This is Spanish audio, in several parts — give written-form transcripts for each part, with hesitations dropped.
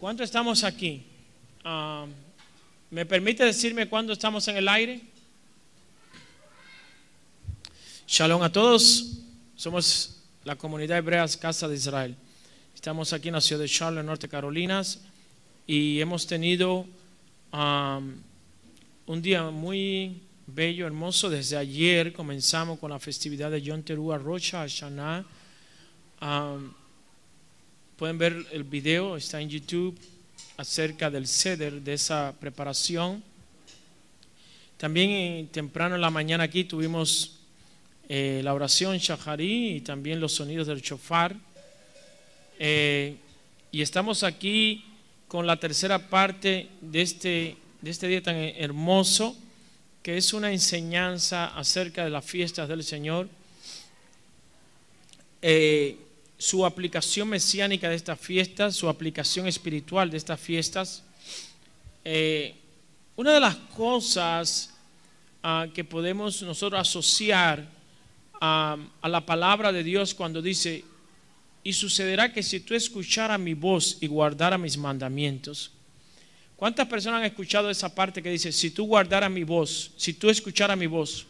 ¿Cuánto estamos aquí? ¿Me permite decirme cuándo estamos en el aire? Shalom a todos. Somos la comunidad hebrea Casa de Israel. Estamos aquí en la ciudad de Charlotte, Norte Carolina, y hemos tenido un día muy bello, hermoso. Desde ayer comenzamos con la festividad de Yom Teruah, Rosh Hashanah. Pueden ver el video, está en YouTube, acerca del Seder, de esa preparación. También temprano en la mañana aquí tuvimos la oración Shaharí y también los sonidos del shofar. Y estamos aquí con la tercera parte de este día tan hermoso, que es una enseñanza acerca de las fiestas del Señor. Su aplicación mesiánica de estas fiestas, su aplicación espiritual de estas fiestas. Una de las cosas que podemos nosotros asociar a la palabra de Dios cuando dice: y sucederá que si tú escucharas mi voz y guardaras mis mandamientos. ¿Cuántas personas han escuchado esa parte que dice: si tú guardaras mi voz, si tú escucharas mi voz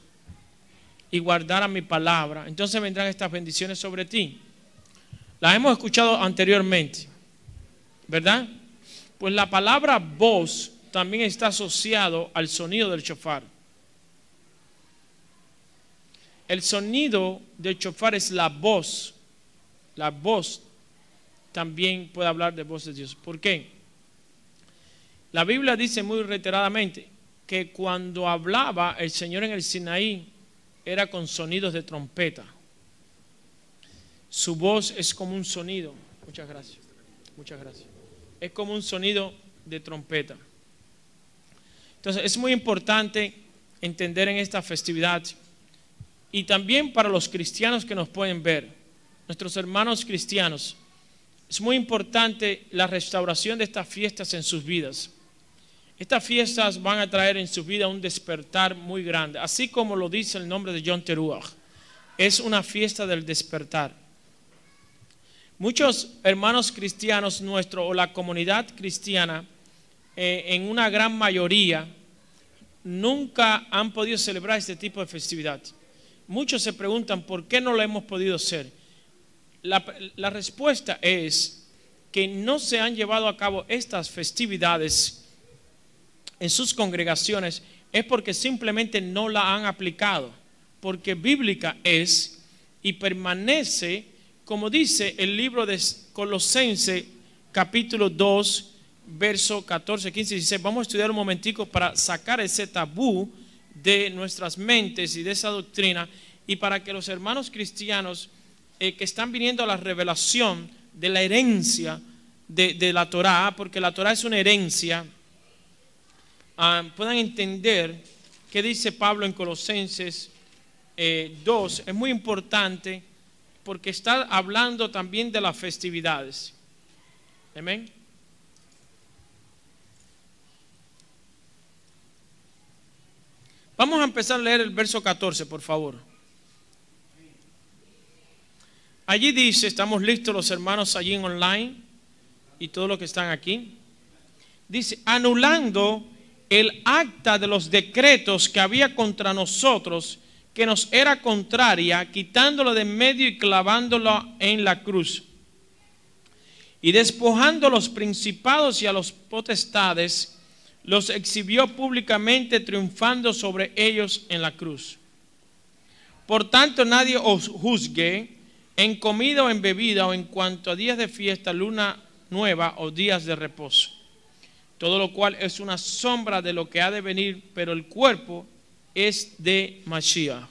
y guardaras mi palabra, entonces vendrán estas bendiciones sobre ti? Las hemos escuchado anteriormente, ¿verdad? Pues la palabra voz también está asociado al sonido del shofar. El sonido del shofar es la voz. La voz también puede hablar de voz de Dios. ¿Por qué? La Biblia dice muy reiteradamente que cuando hablaba el Señor en el Sinaí era con sonidos de trompeta. Su voz es como un sonido. Muchas gracias. Muchas gracias. Es como un sonido de trompeta. Entonces es muy importante entender en esta festividad, y también para los cristianos que nos pueden ver, nuestros hermanos cristianos, es muy importante la restauración de estas fiestas en sus vidas. Estas fiestas van a traer en su vida un despertar muy grande, así como lo dice el nombre de Yom Teruah. Es una fiesta del despertar. Muchos hermanos cristianos nuestros, o la comunidad cristiana, en una gran mayoría, nunca han podido celebrar este tipo de festividad. Muchos se preguntan por qué no lo hemos podido hacer. La respuesta es que no se han llevado a cabo estas festividades en sus congregaciones, es porque simplemente no la han aplicado, porque bíblica es y permanece, como dice el libro de Colosenses capítulo 2 verso 14, 15 y 16. Vamos a estudiar un momentico para sacar ese tabú de nuestras mentes y de esa doctrina, y para que los hermanos cristianos que están viniendo a la revelación de la herencia de la Torá, porque la Torá es una herencia, puedan entender qué dice Pablo en Colosenses 2. Es muy importante porque está hablando también de las festividades. Amén. Vamos a empezar a leer el verso 14, por favor. Allí dice, estamos listos los hermanos allí en online y todos los que están aquí. Dice: anulando el acta de los decretos que había contra nosotros, que nos era contraria, quitándolo de en medio y clavándolo en la cruz. Y despojando a los principados y a los potestades, los exhibió públicamente, triunfando sobre ellos en la cruz. Por tanto, nadie os juzgue en comida o en bebida, o en cuanto a días de fiesta, luna nueva o días de reposo. Todo lo cual es una sombra de lo que ha de venir, pero el cuerpo es de Mashiach.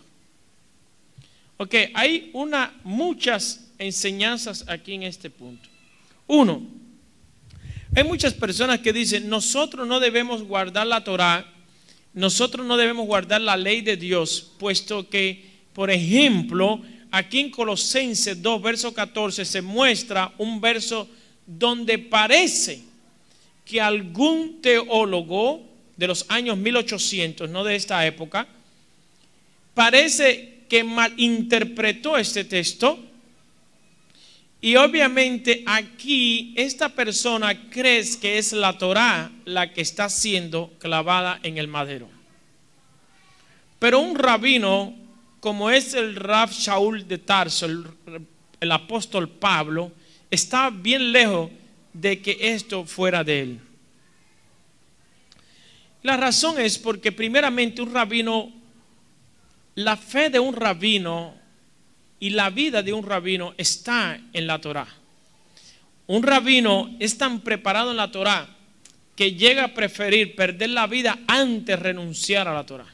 Ok, hay muchas enseñanzas aquí en este punto. Uno, hay muchas personas que dicen: nosotros no debemos guardar la Torá, nosotros no debemos guardar la ley de Dios, puesto que, por ejemplo, aquí en Colosenses 2, verso 14, se muestra un verso donde parece que algún teólogo de los años 1800, no de esta época, parece que malinterpretó este texto Y obviamente aquí esta persona cree que es la Torá la que está siendo clavada en el madero. Pero un rabino, como es el Rav Shaul de Tarso, el apóstol Pablo, está bien lejos de que esto fuera de él. La razón es porque primeramente un rabino, la fe de un rabino y la vida de un rabino está en la Torá. Un rabino es tan preparado en la Torá que llega a preferir perder la vida antes de renunciar a la Torá.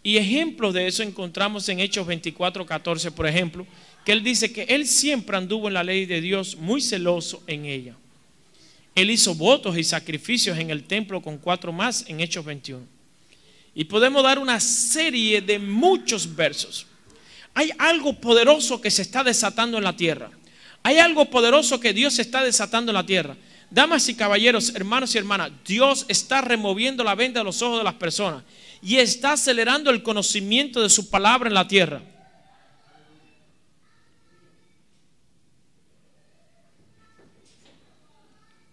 Y ejemplos de eso encontramos en Hechos 24:14, por ejemplo, que él dice que él siempre anduvo en la ley de Dios, muy celoso en ella. Él hizo votos y sacrificios en el templo con 4 más en Hechos 21. Y podemos dar una serie de muchos versos. Hay algo poderoso que se está desatando en la tierra. Hay algo poderoso que Dios está desatando en la tierra. Damas y caballeros, hermanos y hermanas, Dios está removiendo la venda de los ojos de las personas y está acelerando el conocimiento de su palabra en la tierra.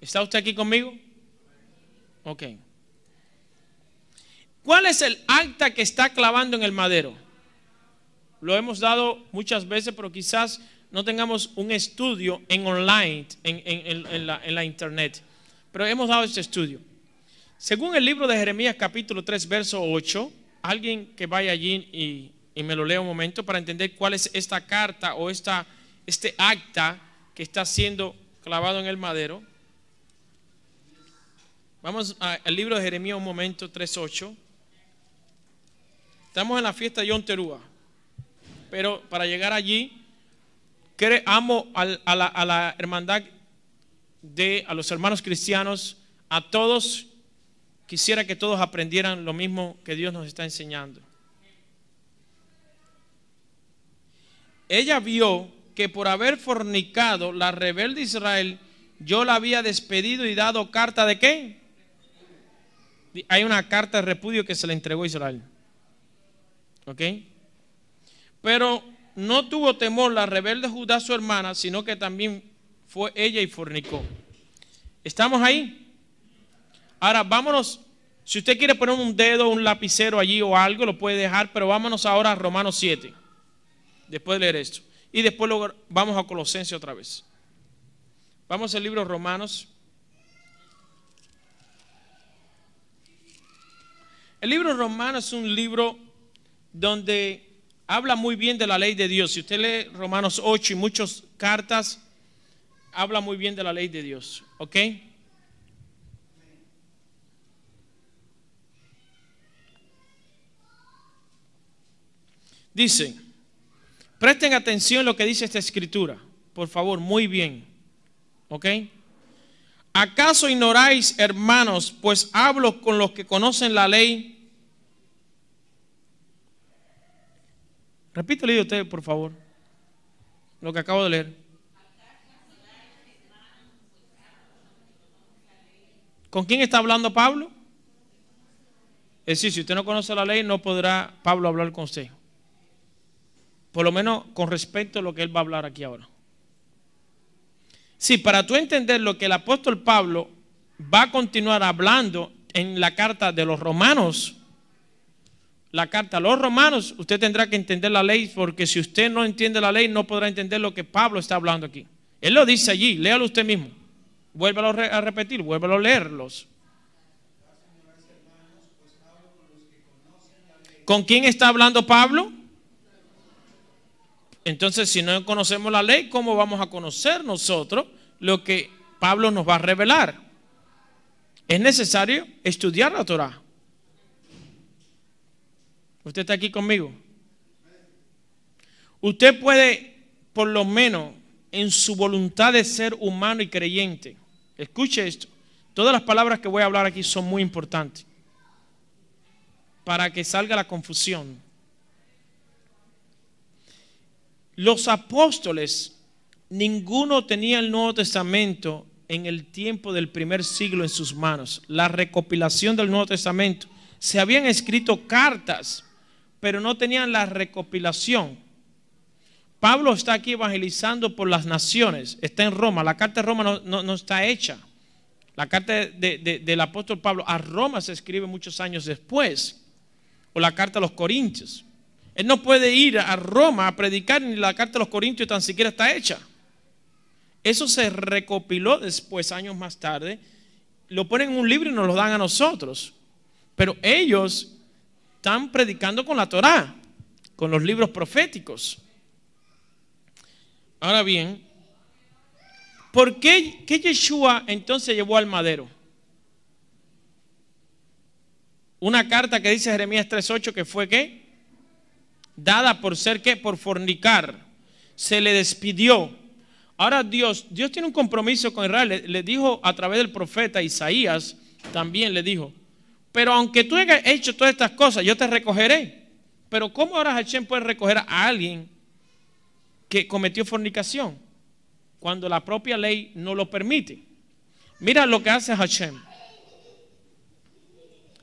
¿Está usted aquí conmigo? Ok. ¿Cuál es el acta que está clavando en el madero? Lo hemos dado muchas veces, pero quizás no tengamos un estudio en online, en la internet. Pero hemos dado este estudio. Según el libro de Jeremías capítulo 3, verso 8, alguien que vaya allí y me lo lea un momento para entender cuál es esta carta o este acta que está siendo clavado en el madero. Vamos al libro de Jeremías un momento, 3:8. Estamos en la fiesta de Yom Teruah, pero para llegar allí, amo a la hermandad, a los hermanos cristianos, a todos. Quisiera que todos aprendieran lo mismo que Dios nos está enseñando. Ella vio que por haber fornicado la rebelde Israel, yo la había despedido y dado carta de ¿qué? Hay una carta de repudio que se le entregó a Israel. ¿Ok? Pero no tuvo temor la rebelde Judá, su hermana, sino que también fue ella y fornicó. ¿Estamos ahí? Ahora vámonos. Si usted quiere poner un dedo, un lapicero allí o algo, lo puede dejar, pero vámonos ahora a Romanos 7. Después de leer esto. Y después luego vamos a Colosenses otra vez. Vamos al libro de Romanos. El libro de Romanos es un libro donde habla muy bien de la ley de Dios. Si usted lee Romanos 8 y muchas cartas, habla muy bien de la ley de Dios. ¿Ok? Dice, presten atención a lo que dice esta escritura. Por favor, muy bien. ¿Ok? ¿Acaso ignoráis, hermanos, pues hablo con los que conocen la ley? Repítelo usted, por favor, lo que acabo de leer. ¿Con quién está hablando Pablo? Es decir, si usted no conoce la ley, no podrá Pablo hablar con usted. Por lo menos con respecto a lo que él va a hablar aquí ahora. Sí, para tú entender lo que el apóstol Pablo va a continuar hablando en la carta de los romanos, la carta a los romanos, usted tendrá que entender la ley, porque si usted no entiende la ley, no podrá entender lo que Pablo está hablando aquí. Él lo dice allí, léalo usted mismo. Vuélvalo a repetir, vuélvalo a leerlos. ¿Con quién está hablando Pablo? Entonces, si no conocemos la ley, ¿cómo vamos a conocer nosotros lo que Pablo nos va a revelar? Es necesario estudiar la Torá. ¿Usted está aquí conmigo? Usted puede, por lo menos, en su voluntad de ser humano y creyente, escuche esto, todas las palabras que voy a hablar aquí son muy importantes para que salga la confusión. Los apóstoles, ninguno tenía el Nuevo Testamento en el tiempo del primer siglo en sus manos. La recopilación del Nuevo Testamento. Se habían escrito cartas, pero no tenían la recopilación. Pablo está aquí evangelizando por las naciones, está en Roma. La carta de Roma no está hecha. La carta del apóstol Pablo a Roma se escribe muchos años después, o la carta a los Corintios. Él no puede ir a Roma a predicar, ni la carta a los Corintios tan siquiera está hecha. Eso se recopiló después, años más tarde, lo ponen en un libro y nos lo dan a nosotros. Pero ellos están predicando con la Torá, con los libros proféticos. Ahora bien, ¿por qué Yeshua entonces llevó al madero? Una carta que dice Jeremías 3:8 que fue ¿qué? Dada por ser ¿qué? Por fornicar. Se le despidió. Ahora Dios tiene un compromiso con Israel. Le dijo a través del profeta Isaías, también le dijo, pero aunque tú hayas hecho todas estas cosas, yo te recogeré. Pero ¿cómo ahora Hashem puede recoger a alguien que cometió fornicación cuando la propia ley no lo permite? Mira lo que hace Hashem.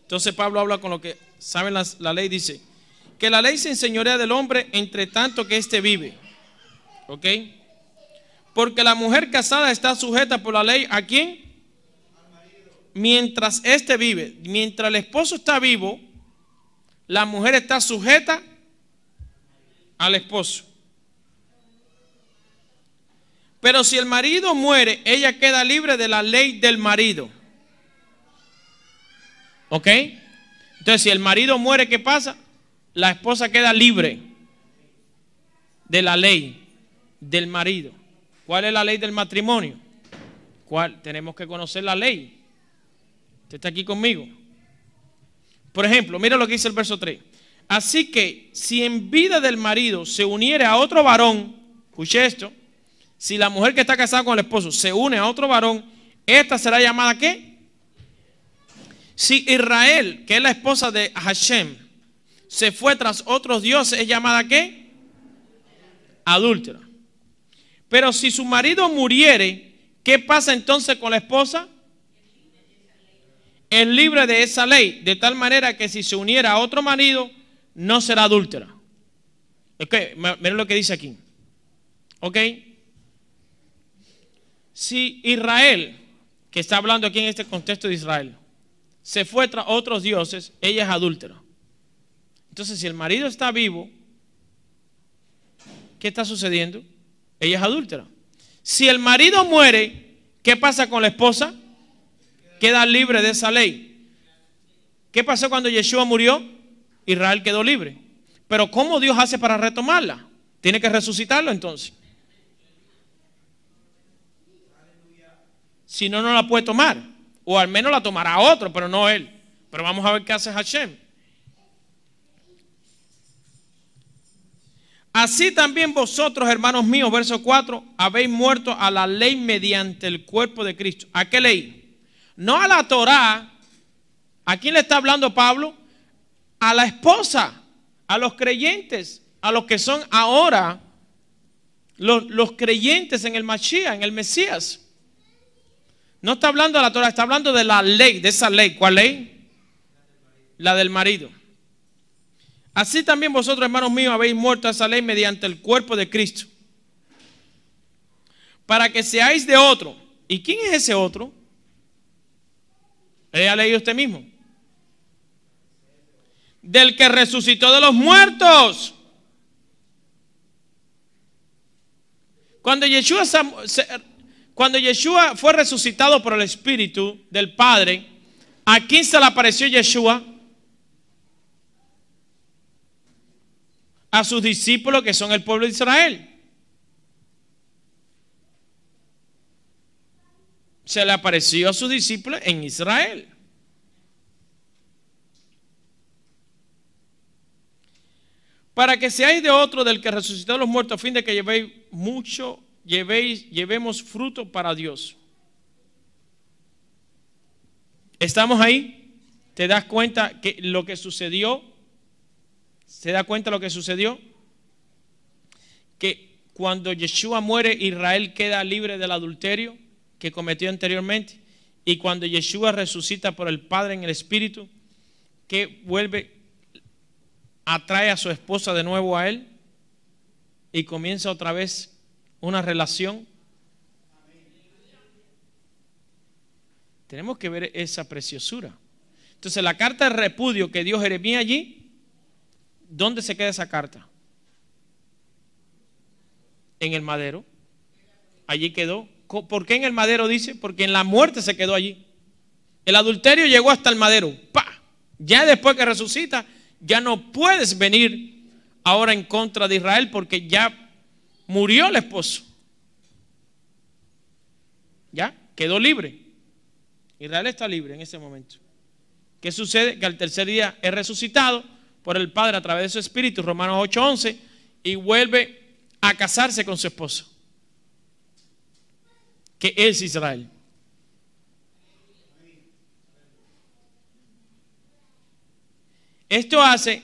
Entonces Pablo habla con lo que saben la ley, dice que la ley se enseñorea del hombre entre tanto que éste vive. ¿Ok? Porque la mujer casada está sujeta por la ley ¿a quién? Mientras éste vive. Mientras el esposo está vivo, la mujer está sujeta al esposo. Pero si el marido muere, ella queda libre de la ley del marido. ¿Ok? Entonces, si el marido muere, ¿qué pasa? La esposa queda libre de la ley del marido. ¿Cuál es la ley del matrimonio? ¿Cuál? Tenemos que conocer la ley. ¿Usted está aquí conmigo? Por ejemplo, mira lo que dice el verso 3. Así que si en vida del marido se uniere a otro varón, escuche esto, si la mujer que está casada con el esposo se une a otro varón, esta será llamada ¿qué? Si Israel, que es la esposa de Hashem, se fue tras otros dioses, ¿es llamada qué? Adúltera. Pero si su marido muriere, ¿qué pasa entonces con la esposa? Es libre de esa ley, de tal manera que si se uniera a otro marido, no será adúltera. Okay, miren lo que dice aquí. ¿Ok? Si Israel, que está hablando aquí en este contexto de Israel, se fue tras otros dioses, ella es adúltera. Entonces, si el marido está vivo, ¿qué está sucediendo? Ella es adúltera. Si el marido muere, ¿qué pasa con la esposa? Queda libre de esa ley. ¿Qué pasó cuando Yeshua murió? Israel quedó libre. Pero ¿cómo Dios hace para retomarla? Tiene que resucitarlo entonces. Si no, no la puede tomar. O al menos la tomará otro, pero no él. Pero vamos a ver qué hace Hashem. Así también vosotros, hermanos míos, verso 4, habéis muerto a la ley mediante el cuerpo de Cristo. ¿A qué ley? No a la Torá. ¿A quién le está hablando Pablo? A la esposa, a los creyentes, a los que son ahora los creyentes en el Mashiach, en el Mesías. No está hablando de la Torá, está hablando de la ley, de esa ley. ¿Cuál ley? La del marido. Así también vosotros, hermanos míos, habéis muerto a esa ley mediante el cuerpo de Cristo, para que seáis de otro. ¿Y quién es ese otro? ¿Ha leído usted mismo? Del que resucitó de los muertos. Cuando Yeshua fue resucitado por el Espíritu del Padre, ¿a quién se le apareció Yeshua? A sus discípulos, que son el pueblo de Israel. Se le apareció a sus discípulos en Israel. Para que seáis de otro, del que resucitó de los muertos, a fin de que llevemos fruto para Dios. ¿Estamos ahí? ¿Te das cuenta que lo que sucedió? ¿Se da cuenta lo que sucedió? Que cuando Yeshua muere, Israel queda libre del adulterio que cometió anteriormente. Y cuando Yeshua resucita por el Padre en el Espíritu, que vuelve, atrae a su esposa de nuevo a él. y comienza otra vez una relación. Tenemos que ver esa preciosura. Entonces la carta de repudio que dio Jeremías allí, ¿dónde se queda esa carta? En el madero. Allí quedó. ¿Por qué en el madero dice? Porque en la muerte se quedó allí. El adulterio llegó hasta el madero. ¡Pah! Ya después que resucita, ya no puedes venir ahora en contra de Israel porque ya murió el esposo. Ya quedó libre. Israel está libre en ese momento. ¿Qué sucede? Que al tercer día es resucitado por el Padre a través de su Espíritu, Romanos 8:11, y vuelve a casarse con su esposa, que es Israel. Esto hace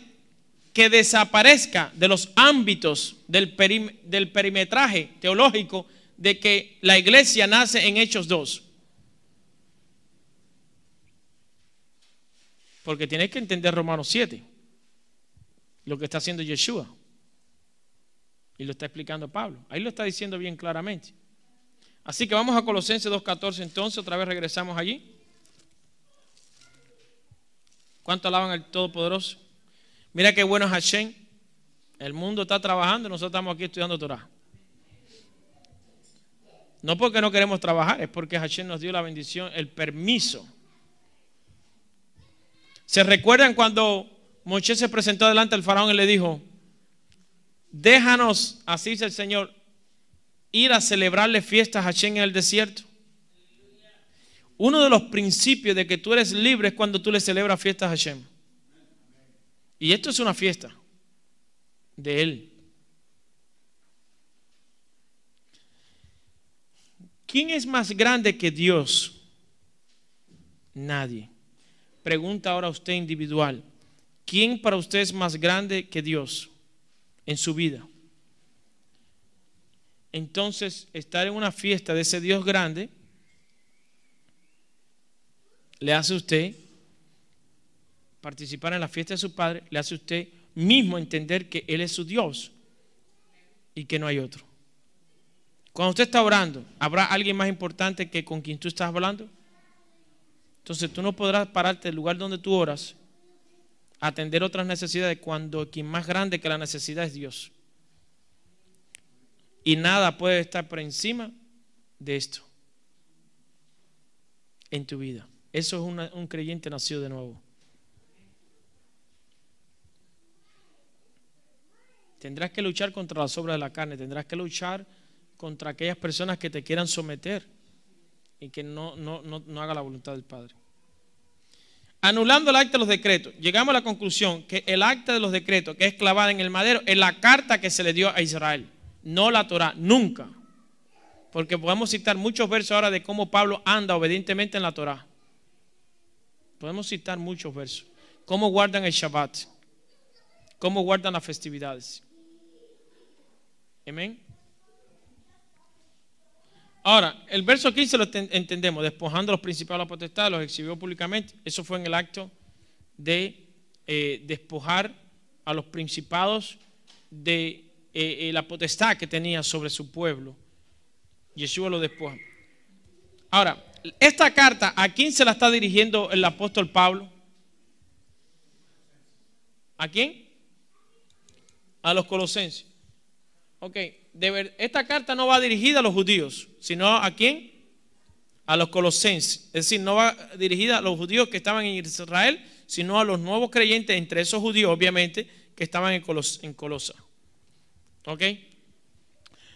que desaparezca de los ámbitos del perimetraje teológico de que la iglesia nace en Hechos 2. Porque tienes que entender Romanos 7, lo que está haciendo Yeshua. Y lo está explicando Pablo. Ahí lo está diciendo bien claramente. Así que vamos a Colosenses 2:14 entonces, otra vez regresamos allí. ¿Cuánto alaban al Todopoderoso? Mira qué bueno es Hashem. El mundo está trabajando y nosotros estamos aquí estudiando Torah. No porque no queremos trabajar, es porque Hashem nos dio la bendición, el permiso. ¿Se recuerdan cuando Moisés se presentó delante del faraón y le dijo: déjanos, así dice el Señor, ir a celebrarle fiestas a Hashem en el desierto? Uno de los principios de que tú eres libre es cuando tú le celebras fiestas a Hashem. Y esto es una fiesta de Él. ¿Quién es más grande que Dios? Nadie. Pregunta ahora usted individual. ¿Quién para usted es más grande que Dios en su vida? Entonces, estar en una fiesta de ese Dios grande le hace a usted participar en la fiesta de su Padre, le hace a usted mismo entender que Él es su Dios y que no hay otro. Cuando usted está orando, ¿habrá alguien más importante que con quien tú estás hablando? Entonces tú no podrás pararte del lugar donde tú oras a atender otras necesidades cuando quien más grande que la necesidad es Dios. Y nada puede estar por encima de esto en tu vida. Eso es un creyente nacido de nuevo. Tendrás que luchar contra las obras de la carne. Tendrás que luchar contra aquellas personas que te quieran someter y que no haga la voluntad del Padre. Anulando el acta de los decretos, llegamos a la conclusión que el acta de los decretos que es clavada en el madero es la carta que se le dio a Israel, no la Torah, nunca. Porque podemos citar muchos versos ahora de cómo Pablo anda obedientemente en la Torah. Podemos citar muchos versos. Cómo guardan el Shabbat, cómo guardan las festividades. Amén. Ahora, el verso 15 lo entendemos: despojando a los principados de la potestad, los exhibió públicamente. Eso fue en el acto de despojar a los principados de la potestad que tenía sobre su pueblo. Yeshua lo despoja. Ahora, esta carta, ¿a quién se la está dirigiendo el apóstol Pablo? ¿A quién? A los colosenses. Ok, esta carta no va dirigida a los judíos, sino ¿a quién? A los colosenses. Es decir, no va dirigida a los judíos que estaban en Israel, sino a los nuevos creyentes, entre esos judíos, obviamente, que estaban en Colosa. Ok.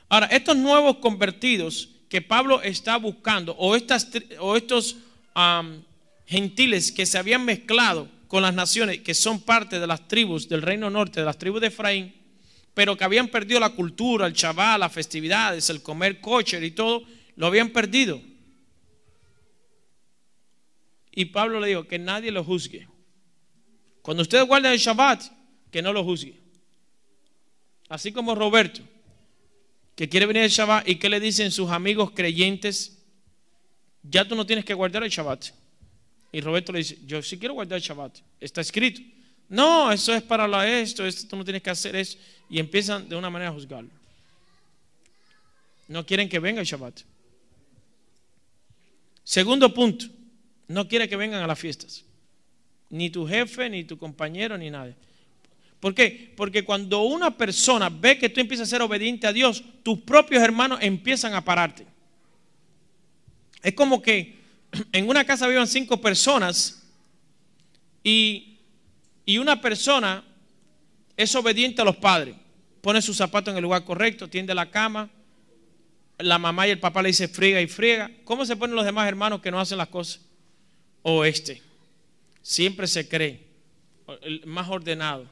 Ahora, estos nuevos convertidos que Pablo está buscando, o estos gentiles que se habían mezclado con las naciones, que son parte de las tribus del reino norte, de las tribus de Efraín, pero que habían perdido la cultura, el Shabbat, las festividades, el comer kosher y todo, lo habían perdido. Y Pablo le dijo que nadie lo juzgue. Cuando ustedes guarden el Shabbat, que no lo juzgue. Así como Roberto, que quiere venir el Shabbat, y que le dicen sus amigos creyentes: ya tú no tienes que guardar el Shabbat. Y Roberto le dice: yo sí quiero guardar el Shabbat, está escrito. No, eso es para esto tú no tienes que hacer eso. Y empiezan de una manera a juzgarlo. No quieren que venga el Shabbat. Segundo punto, no quiere que vengan a las fiestas. Ni tu jefe, ni tu compañero, ni nadie. ¿Por qué? Porque cuando una persona ve que tú empiezas a ser obediente a Dios, tus propios hermanos empiezan a pararte. Es como que en una casa vivan 5 personas y una persona es obediente a los padres. Pone sus zapatos en el lugar correcto, tiende la cama. La mamá y el papá le dicen friega y friega. ¿Cómo se ponen los demás hermanos que no hacen las cosas? O siempre se cree el más ordenado,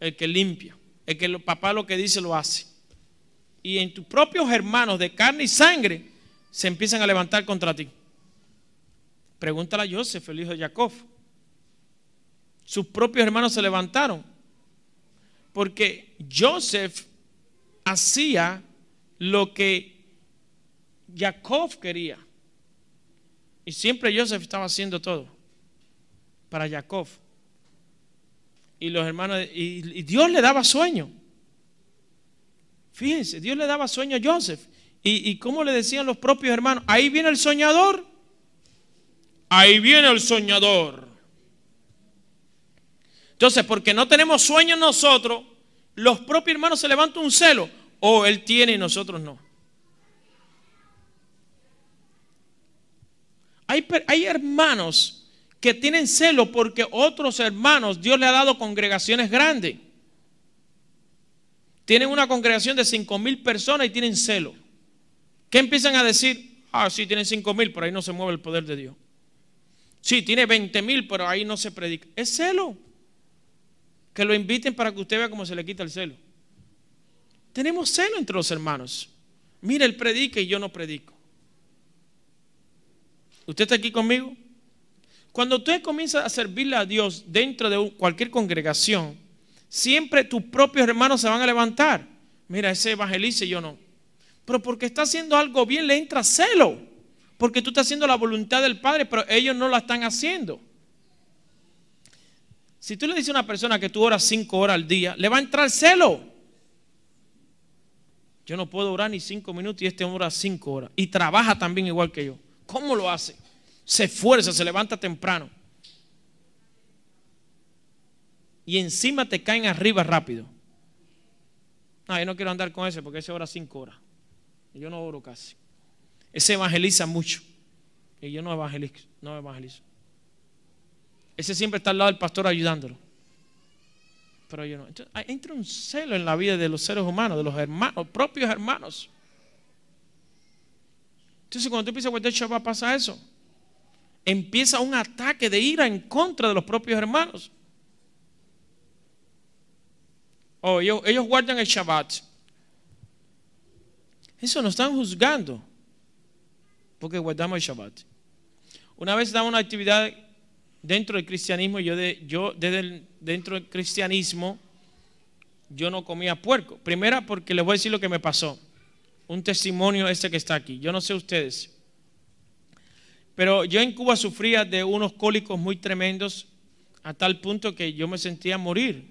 el que limpia, el que el papá lo que dice lo hace. Y en tus propios hermanos de carne y sangre se empiezan a levantar contra ti. Pregúntale a Joseph, el hijo de Jacob. Sus propios hermanos se levantaron porque Joseph hacía lo que Jacob quería. Y siempre Joseph estaba haciendo todo para Jacob. Y los hermanos, y Dios le daba sueño. Fíjense, Dios le daba sueño a Joseph. ¿Y cómo le decían los propios hermanos? Ahí viene el soñador. Ahí viene el soñador. Entonces, porque no tenemos sueños nosotros, los propios hermanos se levantan un celo. O él tiene y nosotros no. Hay hermanos que tienen celo porque otros hermanos, Dios le ha dado congregaciones grandes. Tienen una congregación de 5,000 personas y tienen celo. ¿Qué empiezan a decir? Sí, tienen 5,000, pero ahí no se mueve el poder de Dios. Sí, tiene 20,000, pero ahí no se predica. Es celo. Que lo inviten para que usted vea cómo se le quita el celo. Tenemos celo entre los hermanos. Mira, él predica y yo no predico. ¿Usted está aquí conmigo? Cuando usted comienza a servirle a Dios dentro de cualquier congregación, siempre tus propios hermanos se van a levantar. Mira, ese evangeliza y yo no. Pero porque está haciendo algo bien le entra celo. Porque tú estás haciendo la voluntad del Padre, pero ellos no la están haciendo. Si tú le dices a una persona que tú oras 5 horas al día, le va a entrar celo. Yo no puedo orar ni 5 minutos y este ora 5 horas. Y trabaja también igual que yo. ¿Cómo lo hace? Se esfuerza, se levanta temprano. Y encima te caen arriba rápido. No, yo no quiero andar con ese porque ese ora 5 horas. Y yo no oro casi. Ese evangeliza mucho. Y yo no evangelizo. Ese siempre está al lado del pastor ayudándolo. Pero yo no. Entonces, entra un celo en la vida de los seres humanos, de los hermanos, propios hermanos. Entonces cuando tú empiezas a guardar Shabbat pasa eso. Empieza un ataque de ira en contra de los propios hermanos. Ellos guardan el Shabbat. Eso nos están juzgando porque guardamos el Shabbat. Una vez daba una actividad dentro del cristianismo. Dentro del cristianismo yo no comía puerco. Primera porque les voy a decir lo que me pasó. Un testimonio que está aquí. Yo no sé ustedes, pero yo en Cuba sufría de unos cólicos muy tremendos a tal punto que yo me sentía morir.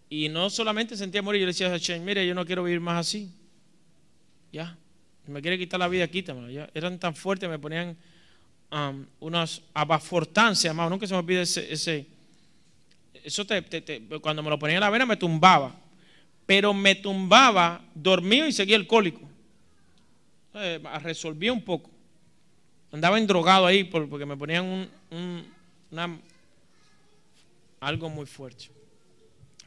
Y no solamente sentía morir, yo le decía a Hashem, mire, yo no quiero vivir más así. Ya, si me quiere quitar la vida, quítamela. Ya, eran tan fuertes, me ponían unas abafortán, se llamaba, nunca se me olvida eso cuando me lo ponía en la vena me tumbaba. Pero me tumbaba, dormía y seguía el cólico. Resolvía un poco. Andaba endrogado ahí porque me ponían algo muy fuerte.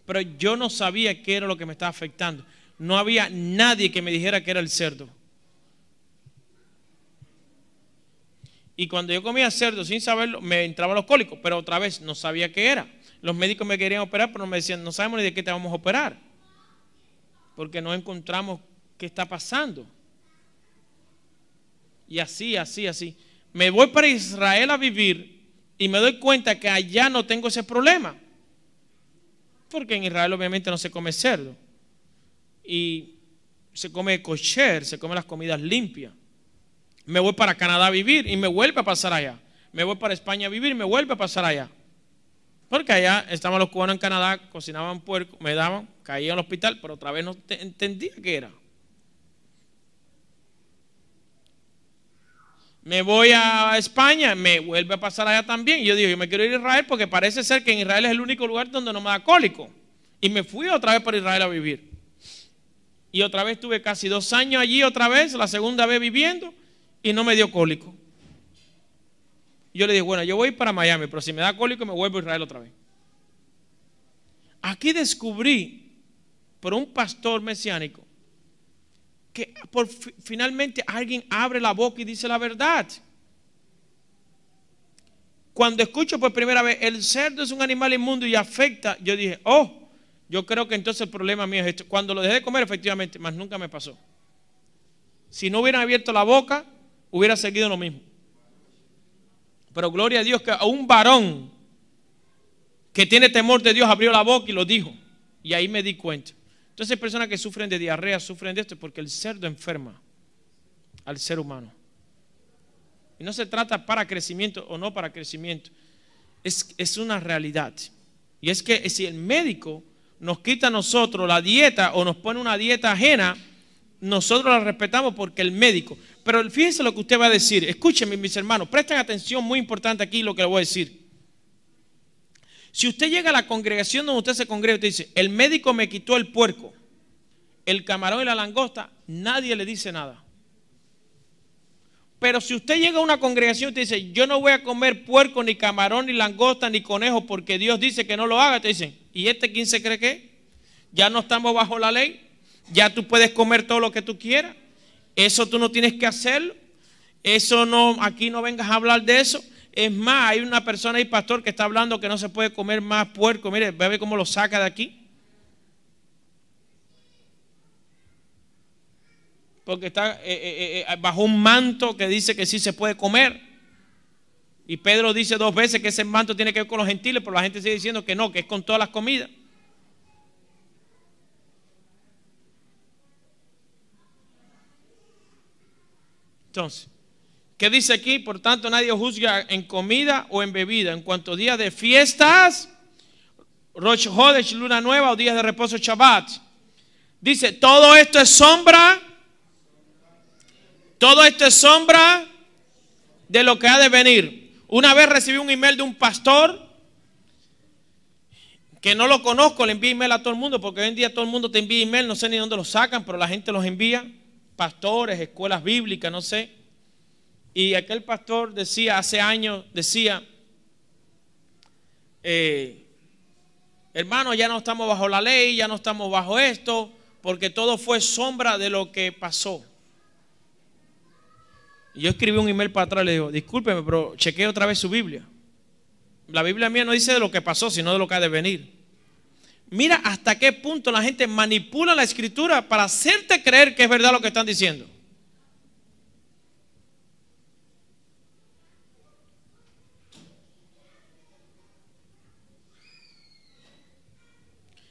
Pero yo no sabía qué era lo que me estaba afectando. No había nadie que me dijera que era el cerdo. Y cuando yo comía cerdo sin saberlo, me entraban los cólicos, pero otra vez no sabía qué era. Los médicos me querían operar, pero me decían, no sabemos ni de qué te vamos a operar, porque no encontramos qué está pasando. Y así. Me voy para Israel a vivir y me doy cuenta que allá no tengo ese problema. Porque en Israel obviamente no se come cerdo. Y se come kosher, se come las comidas limpias. Me voy para Canadá a vivir y me vuelve a pasar allá. Me voy para España a vivir y me vuelve a pasar allá. Porque allá estaban los cubanos en Canadá, cocinaban puerco, me daban, caía al hospital, pero otra vez no entendía qué era. Me voy a España, me vuelve a pasar allá también. Y yo digo, yo me quiero ir a Israel porque parece ser que en Israel es el único lugar donde no me da cólico. Y me fui otra vez para Israel a vivir. Y otra vez tuve casi 2 años allí otra vez, la segunda vez viviendo, y no me dio cólico. Yo le dije, bueno, yo voy para Miami, pero si me da cólico me vuelvo a Israel otra vez. Aquí descubrí por un pastor mesiánico que finalmente alguien abre la boca y dice la verdad. Cuando escucho por primera vez, el cerdo es un animal inmundo y afecta, yo dije, oh, yo creo que entonces el problema mío es esto. Cuando lo dejé de comer, efectivamente, más nunca me pasó. Si no hubieran abierto la boca, hubiera seguido lo mismo. Pero gloria a Dios que a un varón que tiene temor de Dios abrió la boca y lo dijo. Y ahí me di cuenta. Entonces hay personas que sufren de diarrea, sufren de esto porque el cerdo enferma al ser humano. Y no se trata para crecimiento o no para crecimiento. Es una realidad. Y es que si el médico nos quita a nosotros la dieta o nos pone una dieta ajena, nosotros la respetamos porque el médico. Pero fíjense lo que usted va a decir. Escúchenme, mis hermanos, presten atención, muy importante aquí lo que le voy a decir. Si usted llega a la congregación donde usted se congrega y usted dice, el médico me quitó el puerco, el camarón y la langosta, nadie le dice nada. Pero si usted llega a una congregación y usted dice, yo no voy a comer puerco, ni camarón, ni langosta, ni conejo, porque Dios dice que no lo haga, te dicen, ¿y este quién se cree que? Ya no estamos bajo la ley, ya tú puedes comer todo lo que tú quieras, eso tú no tienes que hacerlo, eso no, aquí no vengas a hablar de eso. Es más, hay una persona ahí, pastor, que está hablando que no se puede comer más puerco. Mire, ve a ver cómo lo saca de aquí. Porque está bajo un manto que dice que sí se puede comer. Y Pedro dice 2 veces que ese manto tiene que ver con los gentiles, pero la gente sigue diciendo que no, que es con todas las comidas. Entonces, ¿qué dice aquí? Por tanto, nadie juzga en comida o en bebida. En cuanto a días de fiestas, Rosh Hodesh, luna nueva o días de reposo, Shabbat. Dice, todo esto es sombra. Todo esto es sombra de lo que ha de venir. Una vez recibí un email de un pastor que no lo conozco, le envié email a todo el mundo, porque hoy en día todo el mundo te envía email, no sé ni dónde los sacan, pero la gente los envía. Pastores, escuelas bíblicas, no sé. Y aquel pastor decía, hace años, decía, hermano, ya no estamos bajo la ley, ya no estamos bajo esto, porque todo fue sombra de lo que pasó. Y yo escribí un email para atrás y le digo, discúlpeme, pero chequee otra vez su Biblia. La Biblia mía no dice de lo que pasó, sino de lo que ha de venir. Mira hasta qué punto la gente manipula la escritura para hacerte creer que es verdad lo que están diciendo.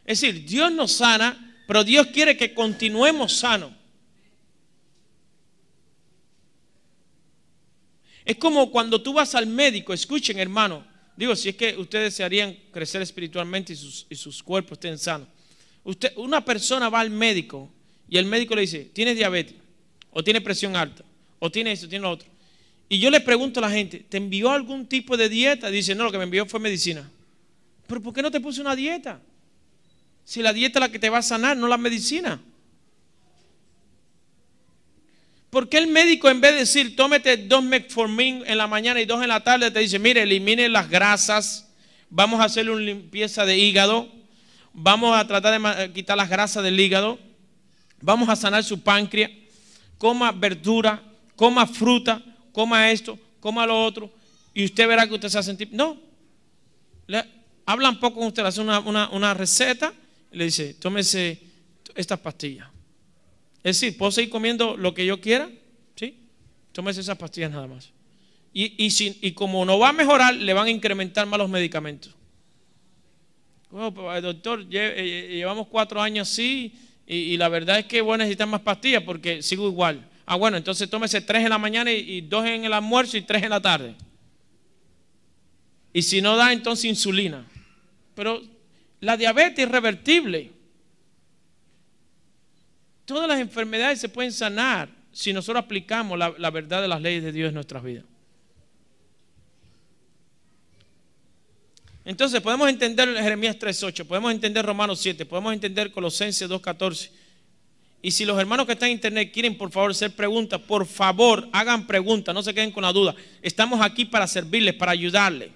Es decir, Dios nos sana, pero Dios quiere que continuemos sanos. Es como cuando tú vas al médico, escuchen hermano, digo, si es que ustedes desearían crecer espiritualmente y sus cuerpos estén sanos. Una persona va al médico y el médico le dice, ¿tienes diabetes? ¿O tiene presión alta? ¿O tiene eso, tiene lo otro? Y yo le pregunto a la gente, ¿te envió algún tipo de dieta? Dice, no, lo que me envió fue medicina. ¿Pero por qué no te puse una dieta? Si la dieta es la que te va a sanar, no la medicina. ¿Por qué el médico en vez de decir, tómete 2 metformin en la mañana y 2 en la tarde, te dice, mire, elimine las grasas, vamos a hacerle una limpieza de hígado, vamos a tratar de quitar las grasas del hígado, vamos a sanar su páncreas, coma verdura, coma fruta, coma esto, coma lo otro, y usted verá que usted se va a sentir... No, hablan poco con usted, le hacen una receta, y le dice, tómese estas pastillas. Es decir, ¿puedo seguir comiendo lo que yo quiera? ¿Sí? Tómese esas pastillas nada más. Y como no va a mejorar, le van a incrementar más los medicamentos. Oh, pues, doctor, llevamos 4 años así y la verdad es que voy a necesitar más pastillas porque sigo igual. Ah, bueno, entonces tómese 3 en la mañana y 2 en el almuerzo y 3 en la tarde. Y si no da, entonces insulina. Pero la diabetes es revertible. Todas las enfermedades se pueden sanar. si nosotros aplicamos la verdad de las leyes de Dios en nuestras vidas. Entonces podemos entender Jeremías 3:8, podemos entender Romanos 7, podemos entender Colosenses 2:14. Y si los hermanos que están en internet quieren por favor hacer preguntas, por favor hagan preguntas, no se queden con la duda. Estamos aquí para servirles, para ayudarles.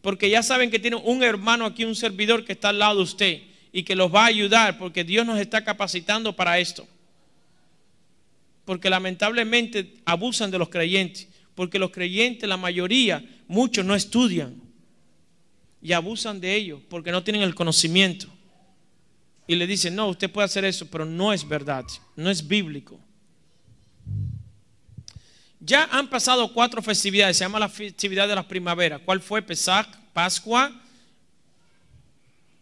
Porque ya saben que tienen un hermano aquí, un servidor que está al lado de usted y que los va a ayudar, porque Dios nos está capacitando para esto. Porque lamentablemente abusan de los creyentes, porque los creyentes, la mayoría, muchos no estudian y abusan de ellos porque no tienen el conocimiento. Y le dicen, no, usted puede hacer eso, pero no es verdad, no es bíblico. Ya han pasado 4 festividades, se llama la festividad de la primavera. ¿Cuál fue? Pesach, Pascua,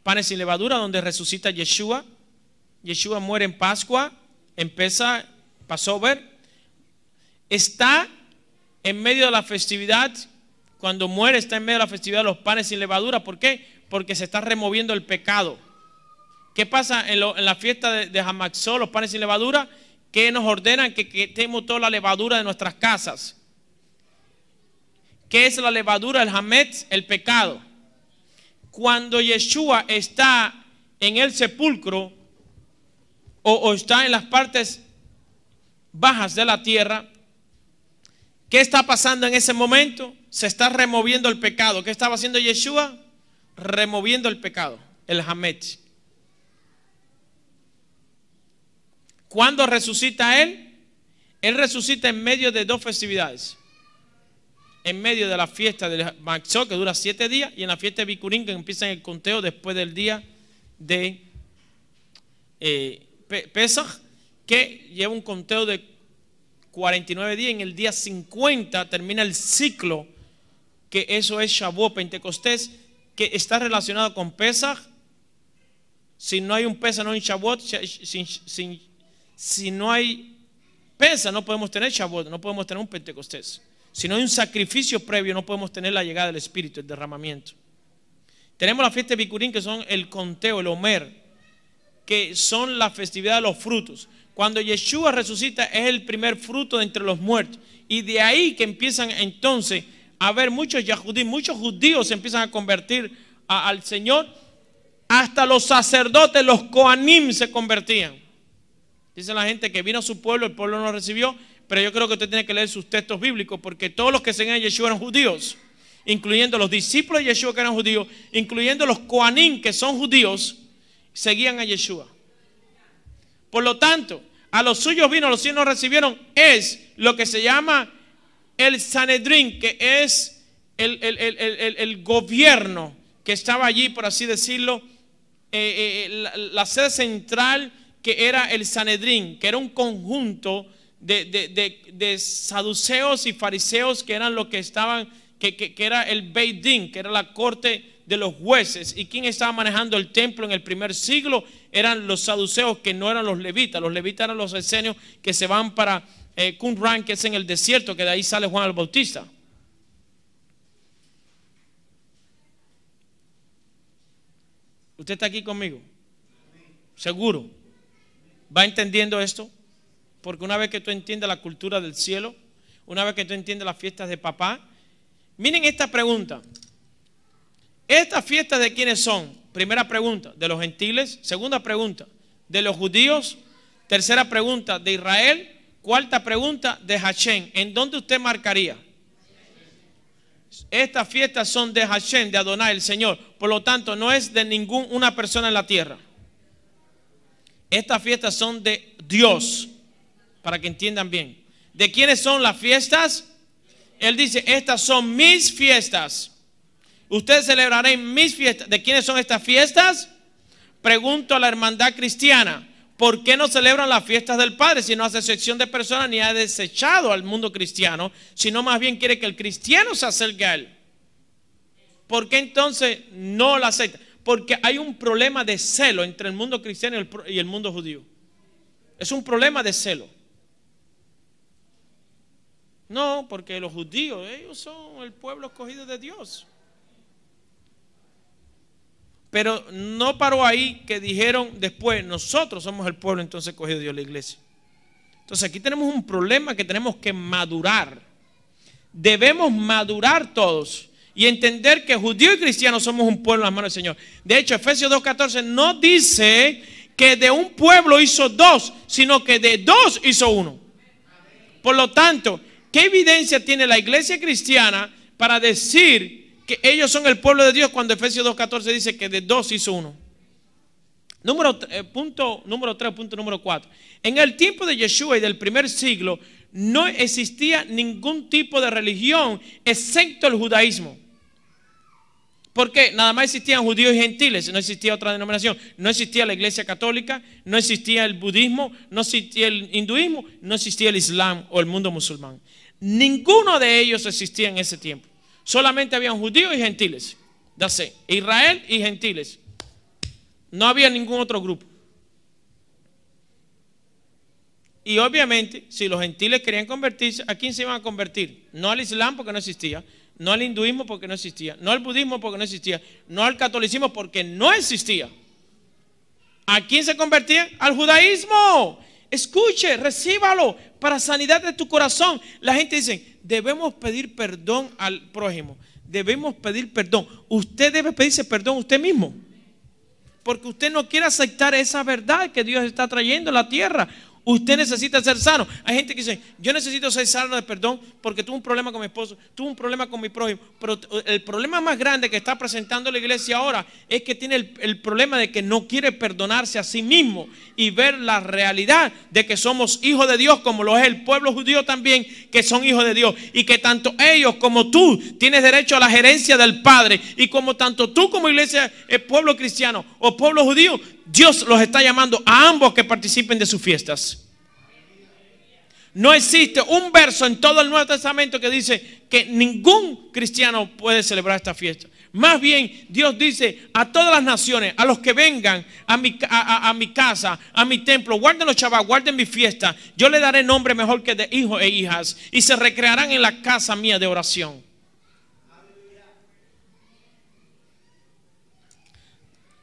panes sin levadura, donde resucita Yeshua. Yeshua muere en Pascua, en Pesach, Passover. Está en medio de la festividad, cuando muere está en medio de la festividad de los panes sin levadura. ¿Por qué? Porque se está removiendo el pecado. ¿Qué pasa en la fiesta de Hamatzot, los panes sin levadura? Que nos ordenan que quitemos toda la levadura de nuestras casas. ¿Qué es la levadura? El hametz, el pecado. Cuando Yeshua está en el sepulcro o está en las partes bajas de la tierra, ¿qué está pasando en ese momento? Se está removiendo el pecado. ¿Qué estaba haciendo Yeshua? Removiendo el pecado, el hametz. ¿Cuándo resucita Él? Él resucita en medio de 2 festividades. En medio de la fiesta de Hamatzot, que dura 7 días, y en la fiesta de Bikurim, que empieza en el conteo después del día de Pesach, que lleva un conteo de 49 días. En el día 50 termina el ciclo, que eso es Shavuot, Pentecostés, que está relacionado con Pesach. Si no hay un Pesach, no hay un Shavuot. Si no hay Pesach, no podemos tener Shavuot, no podemos tener un Pentecostés. Si no hay un sacrificio previo, no podemos tener la llegada del Espíritu, el derramamiento. Tenemos la fiesta de Bikurim, que son el conteo, el Omer, que son la festividad de los frutos. Cuando Yeshua resucita es el primer fruto de entre los muertos. Y de ahí que empiezan entonces a haber muchos Yahudí, muchos judíos se empiezan a convertir al Señor. Hasta los sacerdotes, los Kohanim, se convertían. Dice la gente que vino a su pueblo, el pueblo no recibió, pero yo creo que usted tiene que leer sus textos bíblicos, porque todos los que seguían a Yeshua eran judíos, incluyendo los discípulos de Yeshua que eran judíos, incluyendo los Kohanim que son judíos, seguían a Yeshua. Por lo tanto, a los suyos vino, a los suyos no recibieron, es lo que se llama el Sanedrín, que es el gobierno que estaba allí, por así decirlo, la sede central, que era el Sanedrín, que era un conjunto de saduceos y fariseos, que eran los que estaban, que era el Beit Din, que era la corte de los jueces. ¿Y quién estaba manejando el templo en el primer siglo? Eran los saduceos, que no eran los levitas. Los levitas eran los esenios que se van para Qumran, que es en el desierto, que de ahí sale Juan el Bautista. ¿Usted está aquí conmigo? ¿Seguro? ¿Va entendiendo esto? Porque una vez que tú entiendes la cultura del cielo, una vez que tú entiendes las fiestas de papá, miren esta pregunta. ¿Estas fiestas de quiénes son? Primera pregunta, de los gentiles. Segunda pregunta, de los judíos. Tercera pregunta, de Israel. Cuarta pregunta, de Hashem. ¿En dónde usted marcaría? Estas fiestas son de Hashem, de Adonai, el Señor. Por lo tanto, no es de ninguna persona en la tierra. Estas fiestas son de Dios, para que entiendan bien. ¿De quiénes son las fiestas? Él dice, estas son mis fiestas. Ustedes celebrarán mis fiestas. ¿De quiénes son estas fiestas? Pregunto a la hermandad cristiana, ¿por qué no celebran las fiestas del Padre si no hace excepción de personas ni ha desechado al mundo cristiano, sino más bien quiere que el cristiano se acerque a él? ¿Por qué entonces no la acepta? Porque hay un problema de celo entre el mundo cristiano y el mundo judío. Es un problema de celo. No, porque los judíos, ellos son el pueblo escogido de Dios. Pero no paró ahí, que dijeron después, nosotros somos el pueblo entonces escogido de Dios, la iglesia. Entonces aquí tenemos un problema que tenemos que madurar. Debemos madurar todos y entender que judíos y cristianos somos un pueblo en las manos del Señor. De hecho, Efesios 2:14 no dice que de un pueblo hizo dos, sino que de dos hizo uno. Por lo tanto, ¿qué evidencia tiene la iglesia cristiana para decir que ellos son el pueblo de Dios cuando Efesios 2:14 dice que de dos hizo uno? Punto número 4. En el tiempo de Yeshua y del primer siglo no existía ningún tipo de religión excepto el judaísmo. Porque nada más existían judíos y gentiles, no existía otra denominación. No existía la iglesia católica, no existía el budismo, no existía el hinduismo, no existía el islam o el mundo musulmán. Ninguno de ellos existía en ese tiempo. Solamente habían judíos y gentiles. Israel y gentiles. No había ningún otro grupo. Y obviamente, si los gentiles querían convertirse, ¿a quién se iban a convertir? No al islam porque no existía, no al hinduismo porque no existía, no al budismo porque no existía, no al catolicismo porque no existía. ¿A quién se convertían? Al judaísmo. Escuche, recíbalo para sanidad de tu corazón. La gente dice, debemos pedir perdón al prójimo. Debemos pedir perdón. Usted debe pedirse perdón usted mismo. Porque usted no quiere aceptar esa verdad que Dios está trayendo a la tierra. Usted necesita ser sano. Hay gente que dice, yo necesito ser sano de perdón porque tuve un problema con mi esposo, tuve un problema con mi prójimo. Pero el problema más grande que está presentando la iglesia ahora es que tiene el problema de que no quiere perdonarse a sí mismo y ver la realidad de que somos hijos de Dios, como lo es el pueblo judío también, que son hijos de Dios. Y que tanto ellos como tú tienes derecho a la gerencia del Padre. Y como tanto tú como iglesia, el pueblo cristiano o pueblo judío, Dios los está llamando a ambos que participen de sus fiestas. No existe un verso en todo el Nuevo Testamento que dice que ningún cristiano puede celebrar esta fiesta. Más bien, Dios dice a todas las naciones, a los que vengan a mi casa, a mi templo, guarden los Shabbat, guarden mi fiesta. Yo le daré nombre mejor que de hijos e hijas y se recrearán en la casa mía de oración.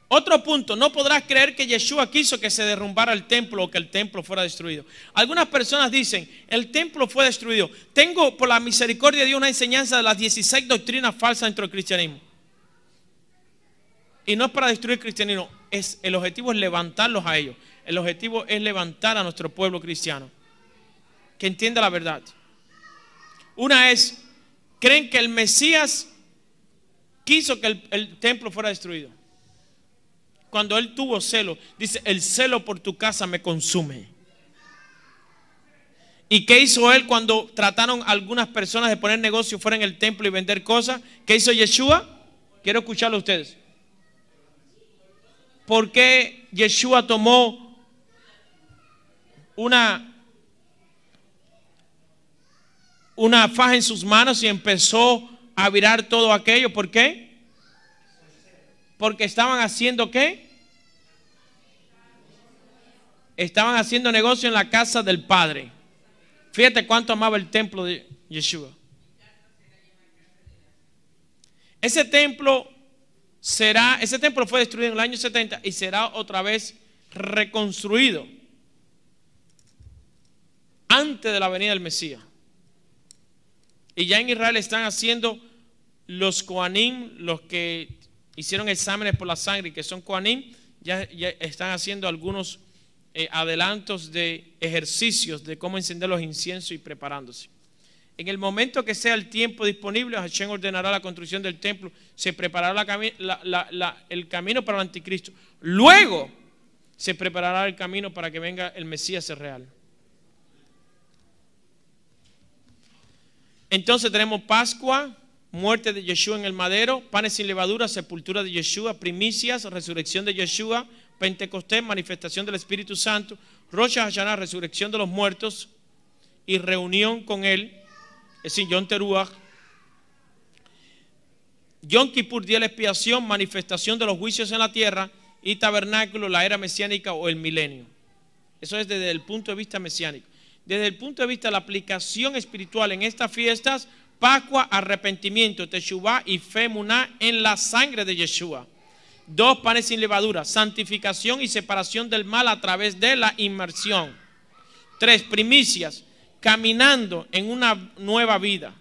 Otro punto, no podrás creer que Yeshua quiso que se derrumbara el templo o que el templo fuera destruido. Algunas personas dicen, el templo fue destruido. Tengo por la misericordia de Dios una enseñanza de las 16 doctrinas falsas dentro del cristianismo. Y no es para destruir el cristianismo, el objetivo es levantarlos a ellos. El objetivo es levantar a nuestro pueblo cristiano, que entienda la verdad. Una es, creen que el Mesías quiso que el templo fuera destruido. Cuando él tuvo celo, dice, el celo por tu casa me consume. ¿Y qué hizo él cuando trataron algunas personas de poner negocio fuera en el templo y vender cosas? ¿Qué hizo Yeshua? Quiero escucharlo a ustedes. ¿Por qué Yeshua tomó una faja en sus manos y empezó a virar todo aquello? ¿Por qué? Porque estaban haciendo ¿qué? Estaban haciendo negocio en la casa del Padre. Fíjate cuánto amaba el templo de Yeshua. Ese templo fue destruido en el año 70 y será otra vez reconstruido antes de la venida del Mesías. Y ya en Israel están haciendo los Kohanim, los que hicieron exámenes por la sangre y que son Kohanim, ya están haciendo algunos adelantos de ejercicios de cómo encender los inciensos y preparándose. En el momento que sea el tiempo disponible, Hashem ordenará la construcción del templo, se preparará el camino para el anticristo. Luego se preparará el camino para que venga el Mesías real. Entonces tenemos Pascua, muerte de Yeshua en el madero, panes sin levadura, sepultura de Yeshua, primicias, resurrección de Yeshua, Pentecostés, manifestación del Espíritu Santo, Rosh Hashanah, resurrección de los muertos y reunión con él, es decir, Yom Teruah, Yom Kippur, día de la expiación, manifestación de los juicios en la tierra y tabernáculo, la era mesiánica o el milenio. Eso es desde el punto de vista mesiánico. Desde el punto de vista de la aplicación espiritual en estas fiestas, Pascua, arrepentimiento, Teshuvah y fe muná en la sangre de Yeshua. 2, panes sin levadura, santificación y separación del mal a través de la inmersión. 3, primicias, caminando en una nueva vida.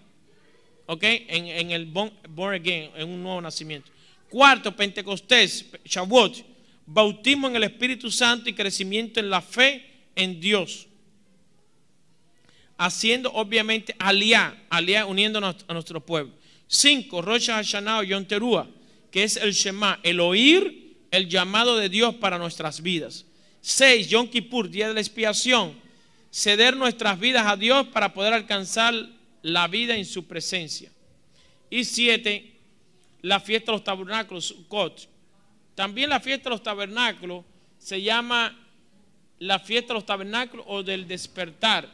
¿Ok? En el born again, en un nuevo nacimiento. 4, Pentecostés, Shavuot, bautismo en el Espíritu Santo y crecimiento en la fe en Dios. Haciendo obviamente aliá uniéndonos a nuestro pueblo. 5, Rosh Hashanah o Yom Teruah, que es el Shema, el oír el llamado de Dios para nuestras vidas. 6, Yom Kippur, día de la expiación, ceder nuestras vidas a Dios para poder alcanzar la vida en su presencia. Y 7, la fiesta de los tabernáculos, Sukkot. También la fiesta de los tabernáculos se llama la fiesta de los tabernáculos o del despertar.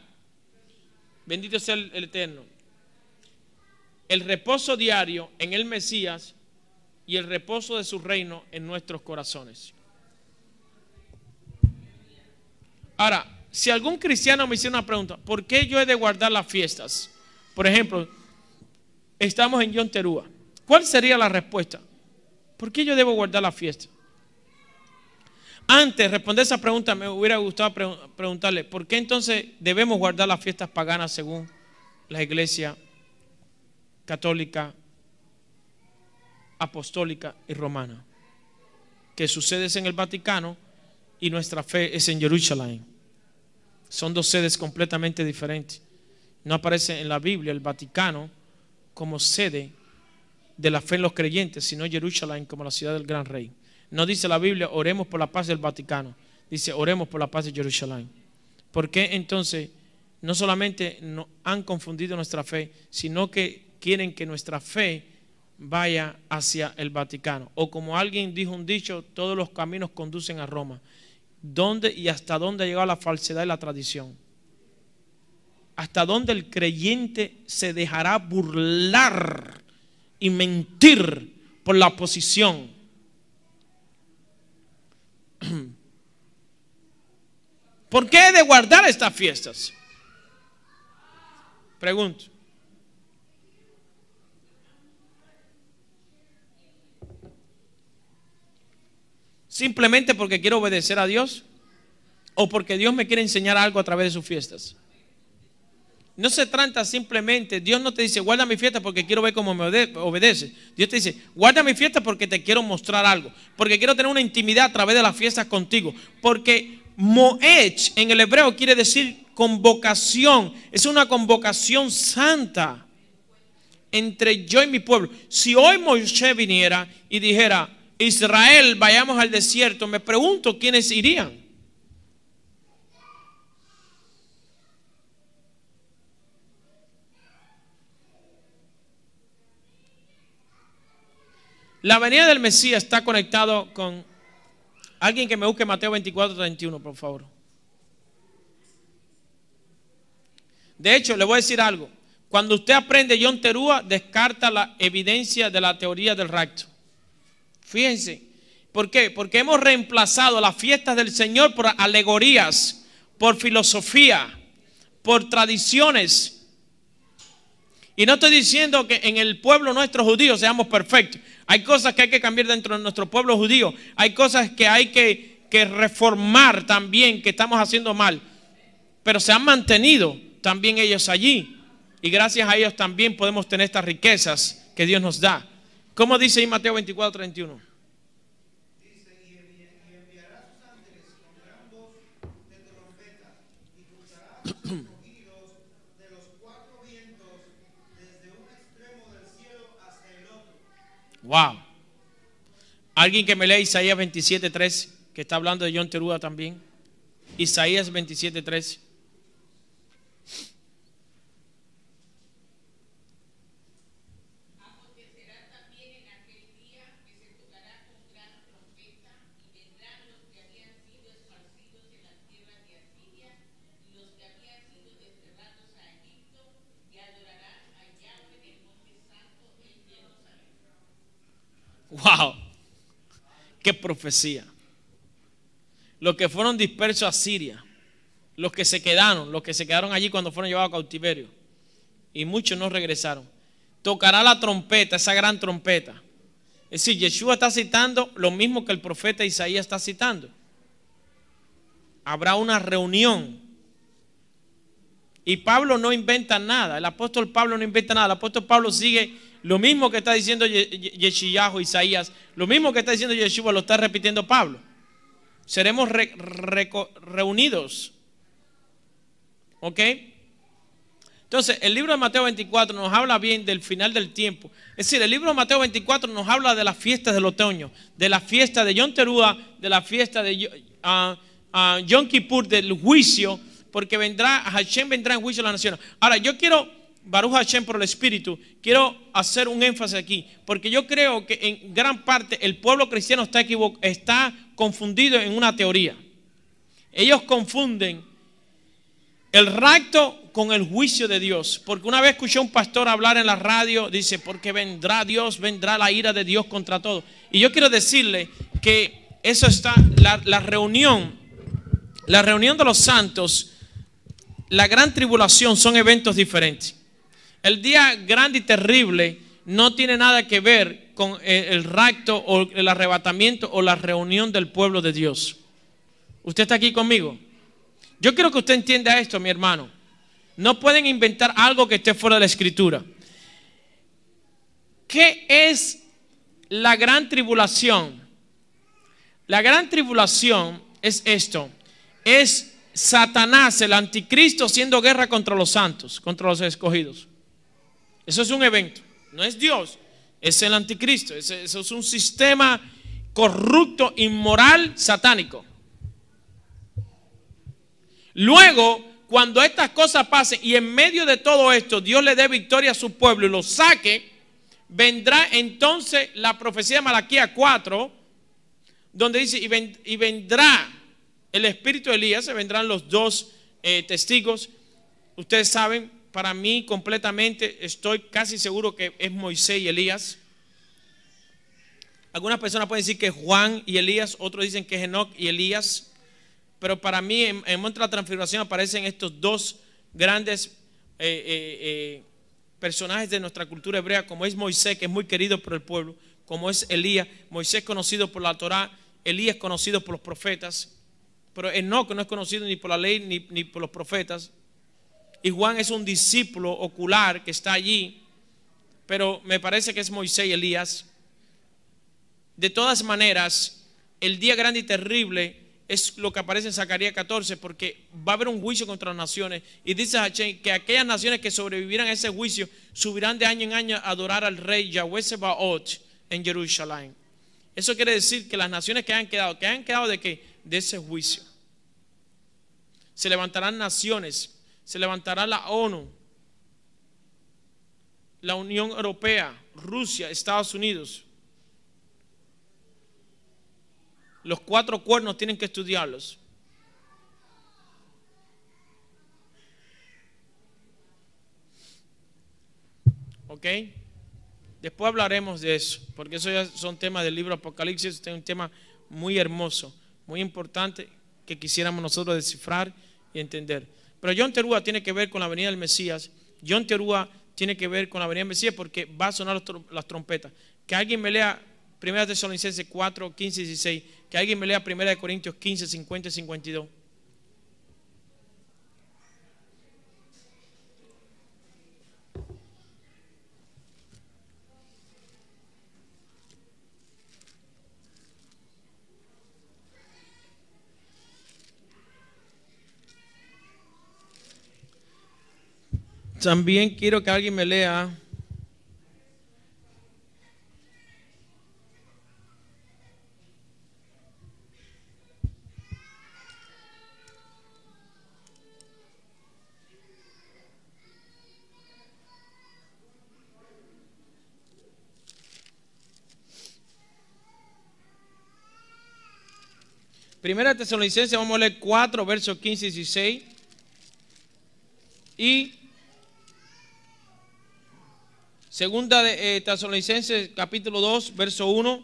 Bendito sea el Eterno. El reposo diario en el Mesías y el reposo de su reino en nuestros corazones. Ahora, si algún cristiano me hiciera una pregunta, ¿por qué yo he de guardar las fiestas? Por ejemplo, estamos en Yom Teruah. ¿Cuál sería la respuesta? ¿Por qué yo debo guardar la fiesta? Antes de responder esa pregunta, me hubiera gustado preguntarle, ¿por qué entonces debemos guardar las fiestas paganas según la iglesia católica, apostólica y romana? Que su sede es en el Vaticano y nuestra fe es en Jerusalén. Son dos sedes completamente diferentes. No aparece en la Biblia el Vaticano como sede de la fe en los creyentes, sino Jerusalén como la ciudad del gran rey. No dice la Biblia, oremos por la paz del Vaticano. Dice, oremos por la paz de Jerusalén. ¿Por qué entonces no solamente han confundido nuestra fe, sino que quieren que nuestra fe vaya hacia el Vaticano? O como alguien dijo un dicho, todos los caminos conducen a Roma. ¿Dónde y hasta dónde ha llegado la falsedad y la tradición? ¿Hasta dónde el creyente se dejará burlar y mentir por la oposición? ¿Por qué he de guardar estas fiestas? Pregunto. ¿Simplemente porque quiero obedecer a Dios? ¿O porque Dios me quiere enseñar algo a través de sus fiestas? No se trata simplemente, Dios no te dice, guarda mi fiesta porque quiero ver cómo me obedeces. Dios te dice, guarda mi fiesta porque te quiero mostrar algo. Porque quiero tener una intimidad a través de las fiestas contigo. Porque Moed en el hebreo quiere decir convocación. Es una convocación santa entre yo y mi pueblo. Si hoy Moisés viniera y dijera, Israel, vayamos al desierto, me pregunto quiénes irían. La venida del Mesías está conectado con alguien que me busque Mateo 24:31, por favor. De hecho, le voy a decir algo. Cuando usted aprende Yom Teruah, descarta la evidencia de la teoría del rapto. Fíjense. ¿Por qué? Porque hemos reemplazado las fiestas del Señor por alegorías, por filosofía, por tradiciones. Y no estoy diciendo que en el pueblo nuestro judío seamos perfectos. Hay cosas que hay que cambiar dentro de nuestro pueblo judío. Hay cosas que hay que reformar también, que estamos haciendo mal. Pero se han mantenido también ellos allí. Y gracias a ellos también podemos tener estas riquezas que Dios nos da. ¿Cómo dice ahí Mateo 24:31? Dice, y enviará sus ángeles con gran voz de trompeta, y cruzará sus escogidos de los cuatro vientos, desde un extremo del cielo hasta el otro. Wow. Alguien que me lea Isaías 27:3, que está hablando de Yom Teruah también. Isaías 27:3. Acontecerá también en aquel día que se tocará con gran trompeta, y vendrán los que habían sido esparcidos en las tierras de Asiria y los que habían sido desterrados a Egipto, y adorarán a Yahweh en el monte santo en Jerusalén. Wow. Qué profecía. Los que fueron dispersos a Siria, los que se quedaron allí cuando fueron llevados a cautiverio, y muchos no regresaron. Tocará la trompeta, esa gran trompeta. Es decir, Yeshua está citando lo mismo que el profeta Isaías está citando. Habrá una reunión Y Pablo no inventa nada. El apóstol Pablo no inventa nada. El apóstol Pablo sigue lo mismo que está diciendo Yeshayahu, Isaías. Lo mismo que está diciendo Yeshua lo está repitiendo Pablo. Seremos reunidos. ¿Ok? Entonces, el libro de Mateo 24 nos habla bien del final del tiempo. Es decir, el libro de Mateo 24 nos habla de las fiestas del otoño, de la fiesta de Yom Teruah, de la fiesta de Yom Kippur, del juicio, porque Hashem vendrá en juicio a las naciones. Ahora, yo quiero, Baruch Hashem por el Espíritu, quiero hacer un énfasis aquí, porque yo creo que en gran parte el pueblo cristiano está confundido en una teoría. Ellos confunden el rapto con el juicio de Dios. Porque una vez escuché a un pastor hablar en la radio, dice, porque vendrá Dios, vendrá la ira de Dios contra todo. Y yo quiero decirle que eso está, la reunión de los santos, la gran tribulación son eventos diferentes. El día grande y terrible no tiene nada que ver con el rapto o el arrebatamiento o la reunión del pueblo de Dios. ¿Usted está aquí conmigo? Yo quiero que usted entienda esto, mi hermano. No pueden inventar algo que esté fuera de la Escritura. ¿Qué es la gran tribulación? La gran tribulación es esto. Es Satanás, el anticristo, haciendo guerra contra los santos, contra los escogidos. Eso es un evento. No es Dios, es el anticristo. Eso es un sistema corrupto, inmoral, satánico. Luego, cuando estas cosas pasen y en medio de todo esto Dios le dé victoria a su pueblo y lo saque, vendrá entonces la profecía de Malaquías 4, donde dice, y vendrá el espíritu de Elías, se vendrán los dos testigos. Ustedes saben, para mí completamente estoy casi seguro que es Moisés y Elías. Algunas personas pueden decir que es Juan y Elías, otros dicen que es Enoc y Elías. Pero para mí en el monte de la transfiguración aparecen estos dos grandes personajes de nuestra cultura hebrea, como es Moisés, que es muy querido por el pueblo, como es Elías. Moisés conocido por la Torá, Elías conocido por los profetas, pero Enoc no es conocido ni por la ley ni por los profetas. Y Juan es un discípulo ocular que está allí, pero me parece que es Moisés y Elías. De todas maneras, el día grande y terrible es lo que aparece en Zacarías 14, porque va a haber un juicio contra las naciones. Y dice Hashem que aquellas naciones que sobrevivieran a ese juicio subirán de año en año a adorar al rey Yahweh Sebaot en Jerusalén. Eso quiere decir que las naciones que han quedado ¿de qué? De ese juicio. Se levantarán naciones, se levantará la ONU, la Unión Europea, Rusia, Estados Unidos. Los 4 cuernos tienen que estudiarlos. ¿Ok? Después hablaremos de eso, porque eso ya son temas del libro Apocalipsis. Este es un tema muy hermoso, muy importante, que quisiéramos nosotros descifrar y entender. Pero Yom Teruah tiene que ver con la venida del Mesías. Yom Teruah tiene que ver con la venida del Mesías porque va a sonar las trompetas. Que alguien me lea 1 Tesalonicenses 4, 15 y 16. Que alguien me lea 1 Corintios 15, 50 y 52. También quiero que alguien me lea Primera Tesalonicenses, vamos a leer 4, versos 15 y 16. Y Segunda de Tesalonicenses, capítulo 2, verso 1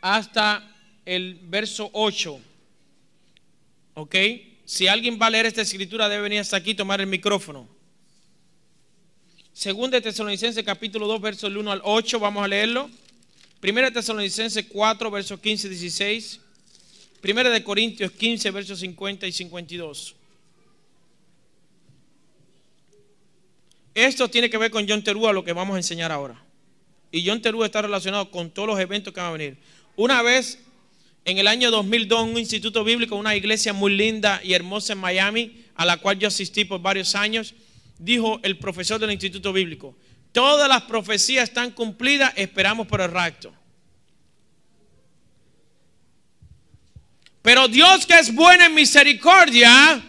hasta el verso 8. ¿Ok? Si alguien va a leer esta escritura, debe venir hasta aquí y tomar el micrófono. Segunda de Tesalonicenses, capítulo 2, versos 1 al 8, vamos a leerlo. Primera de Tesalonicenses 4, versos 15 y 16. Primera de Corintios 15, versos 50 y 52. esto tiene que ver con John Terúa, lo que vamos a enseñar ahora. Y John Terúa está relacionado con todos los eventos que van a venir. Una vez, en el año 2002, en un instituto bíblico, una iglesia muy linda y hermosa en Miami, a la cual yo asistí por varios años, dijo el profesor del instituto bíblico: todas las profecías están cumplidas, esperamos por el rapto. Pero Dios, que es bueno en misericordia,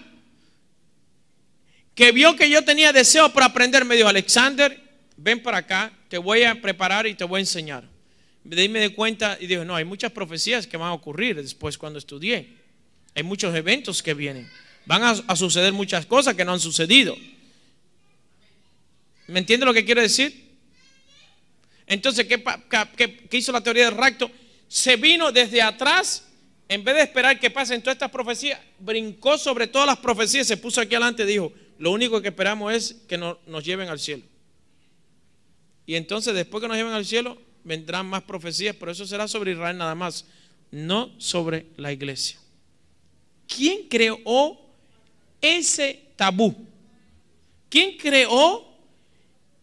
que vio que yo tenía deseo por aprender, me dijo: Alexander, ven para acá, te voy a preparar y te voy a enseñar. De ahí me di cuenta y dije: no, hay muchas profecías que van a ocurrir después cuando estudié. Hay muchos eventos que vienen. Van a suceder muchas cosas que no han sucedido. ¿Me entiende lo que quiero decir? Entonces, ¿qué hizo la teoría del rapto? Se vino desde atrás, en vez de esperar que pasen todas estas profecías, brincó sobre todas las profecías, se puso aquí adelante y dijo: lo único que esperamos es que nos lleven al cielo. Y entonces, después que nos lleven al cielo, vendrán más profecías, pero eso será sobre Israel nada más, no sobre la iglesia. ¿Quién creó ese tabú? ¿Quién creó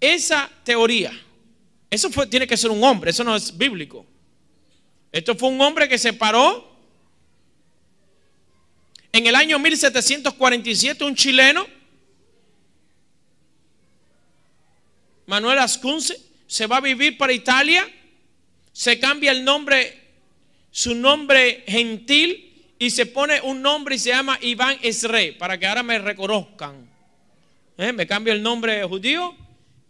esa teoría? Eso tiene que ser un hombre, eso no es bíblico. Esto fue un hombre que se paró en el año 1747, un chileno, Manuel Ascunce, se va a vivir para Italia, se cambia el nombre, su nombre gentil, y se pone un nombre y se llama Iván Esré, para que ahora me reconozcan. Me cambio el nombre judío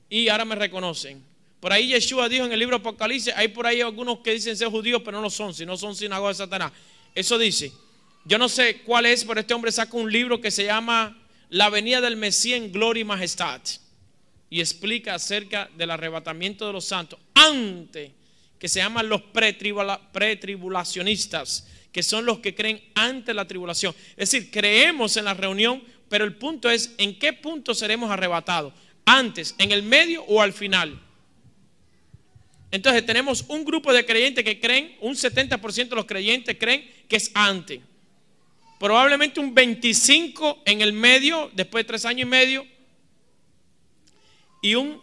y ahora me reconocen. Por ahí Yeshua dijo en el libro Apocalipsis, hay por ahí algunos que dicen ser judíos, pero no lo son, sino son sinagoga de Satanás. Eso dice. Yo no sé cuál es, pero este hombre saca un libro que se llama La venida del Mesías en gloria y majestad, y explica acerca del arrebatamiento de los santos antes, que se llaman los pretribulacionistas, que son los que creen antes la tribulación. Es decir, creemos en la reunión, pero el punto es en qué punto seremos arrebatados: antes, en el medio o al final. Entonces tenemos un grupo de creyentes que creen, un 70% de los creyentes creen que es antes, probablemente un 25% en el medio, después de 3 años y medio, y un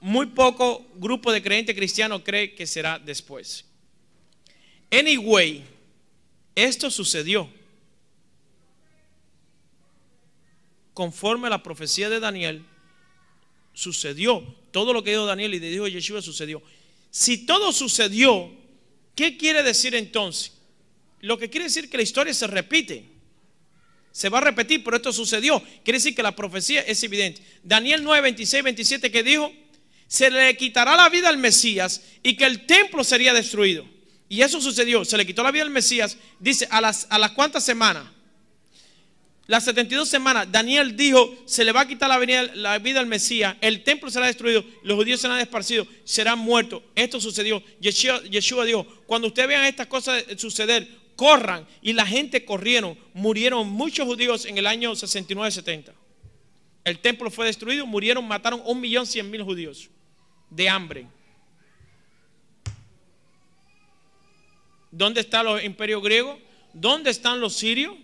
muy poco grupo de creyentes cristianos cree que será después. Anyway, esto sucedió conforme a la profecía de Daniel. Sucedió todo lo que dijo Daniel y dijo Yeshua, sucedió. Si todo sucedió, ¿qué quiere decir entonces? Lo que quiere decir que la historia se repite, se va a repetir, pero esto sucedió. Quiere decir que la profecía es evidente. Daniel 9, 26, 27, que dijo: se le quitará la vida al Mesías y que el templo sería destruido. Y eso sucedió, se le quitó la vida al Mesías. Dice, a las cuántas semanas, las 72 semanas, Daniel dijo: se le va a quitar la vida al Mesías, el templo será destruido, los judíos serán esparcidos, serán muertos. Esto sucedió. Yeshua dijo: cuando ustedes vean estas cosas suceder, corran. Y la gente corrieron, murieron muchos judíos en el año 69-70. El templo fue destruido, murieron, mataron 1.100.000 judíos de hambre. ¿Dónde está los imperios griegos? ¿Dónde están los sirios?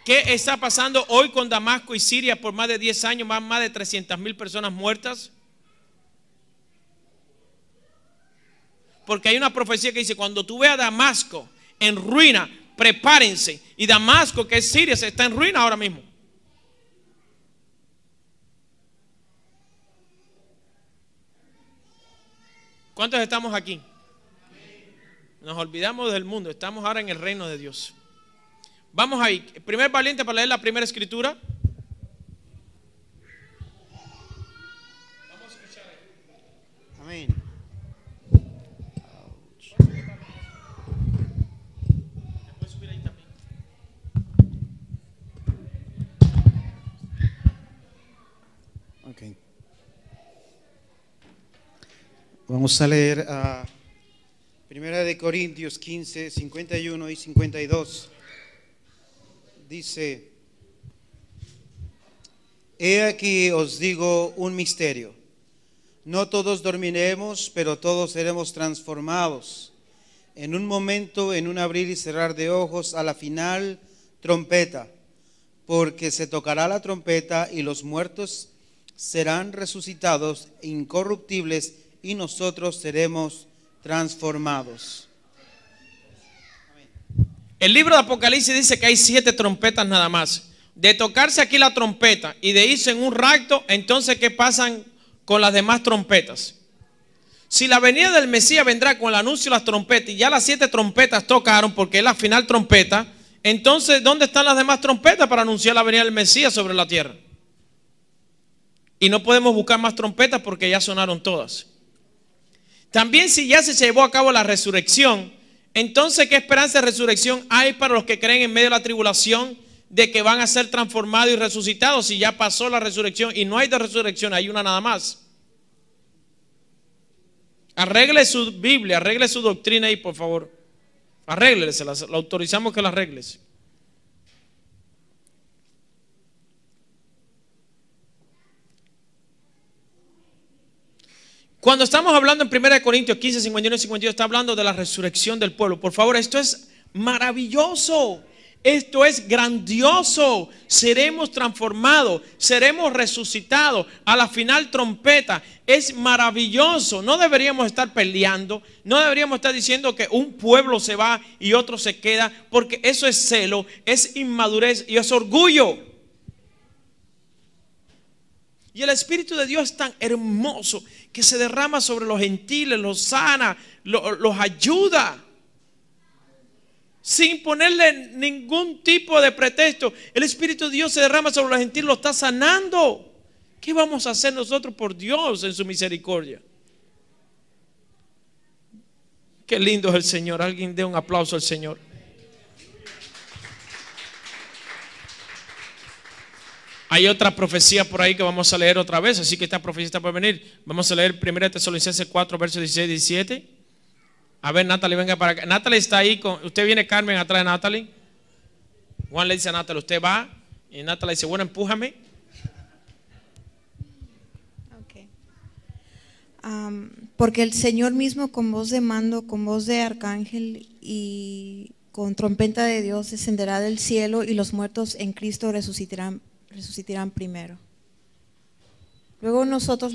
¿Qué está pasando hoy con Damasco y Siria por más de 10 años? Más de 300.000 personas muertas. Porque hay una profecía que dice: cuando tú veas Damasco en ruina, prepárense. Y Damasco, que es Siria, está en ruina ahora mismo. ¿Cuántos estamos aquí? Nos olvidamos del mundo, estamos ahora en el reino de Dios. Vamos ahí. El primer valiente para leer la primera escritura. Vamos a escuchar ahí. Amén. Después subir ahí también. Okay. Vamos a leer a Primera de Corintios 15, 51 y 52. Dice: he aquí os digo un misterio. No todos dormiremos, pero todos seremos transformados. En un momento, en un abrir y cerrar de ojos, a la final, trompeta, porque se tocará la trompeta y los muertos serán resucitados incorruptibles y nosotros seremos transformados. El libro de Apocalipsis dice que hay 7 trompetas nada más. De tocarse aquí la trompeta y de irse en un rapto, entonces ¿qué pasan con las demás trompetas? Si la venida del Mesías vendrá con el anuncio de las trompetas y ya las 7 trompetas tocaron porque es la final trompeta, entonces ¿dónde están las demás trompetas para anunciar la venida del Mesías sobre la tierra? Y no podemos buscar más trompetas porque ya sonaron todas. También si ya se llevó a cabo la resurrección, entonces ¿qué esperanza de resurrección hay para los que creen en medio de la tribulación de que van a ser transformados y resucitados si ya pasó la resurrección y no hay de resurrección, hay una nada más? Arregle su Biblia, arregle su doctrina ahí, por favor. Arréglesela, lo autorizamos que la arregles. Cuando estamos hablando en 1 Corintios 15, 51 y 52, está hablando de la resurrección del pueblo. Por favor, esto es maravilloso. Esto es grandioso. Seremos transformados, seremos resucitados a la final trompeta. Es maravilloso. No deberíamos estar peleando, no deberíamos estar diciendo que un pueblo se va y otro se queda, porque eso es celo, es inmadurez y es orgullo. Y el Espíritu de Dios es tan hermoso que se derrama sobre los gentiles, los sana, los ayuda. Sin ponerle ningún tipo de pretexto. El Espíritu de Dios se derrama sobre los gentiles, lo está sanando. ¿Qué vamos a hacer nosotros por Dios en su misericordia? Qué lindo es el Señor. Alguien dé un aplauso al Señor. Hay otra profecía por ahí que vamos a leer otra vez, así que esta profecía está por venir. Vamos a leer 1 Tesalonicenses 4, versos 16 y 17. A ver, Natalie, venga para acá. Natalie está ahí. Usted viene, Carmen, atrás de Natalie. Juan le dice a Natalie, usted va. Y Natalie dice, bueno, empújame. Okay. Porque el Señor mismo con voz de mando, con voz de arcángel y con trompeta de Dios descenderá del cielo y los muertos en Cristo resucitarán primero. Luego nosotros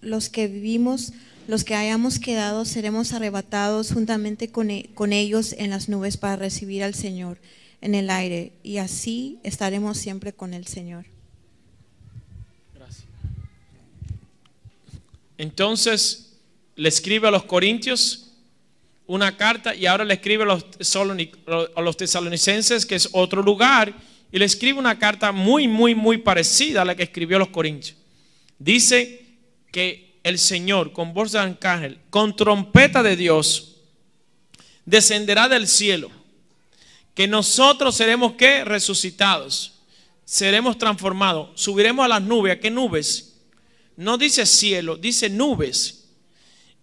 los que vivimos, los que hayamos quedado, seremos arrebatados juntamente con ellos en las nubes para recibir al Señor en el aire, y así estaremos siempre con el Señor. Gracias. Entonces le escribe a los Corintios una carta y ahora le escribe a los tesalonicenses, que es otro lugar, y le escribe una carta muy parecida a la que escribió a los Corintios. Dice que el Señor con voz de arcángel, con trompeta de Dios, descenderá del cielo, que nosotros seremos ¿qué? Resucitados, seremos transformados, subiremos a las nubes. ¿A qué nubes? No dice cielo, dice nubes,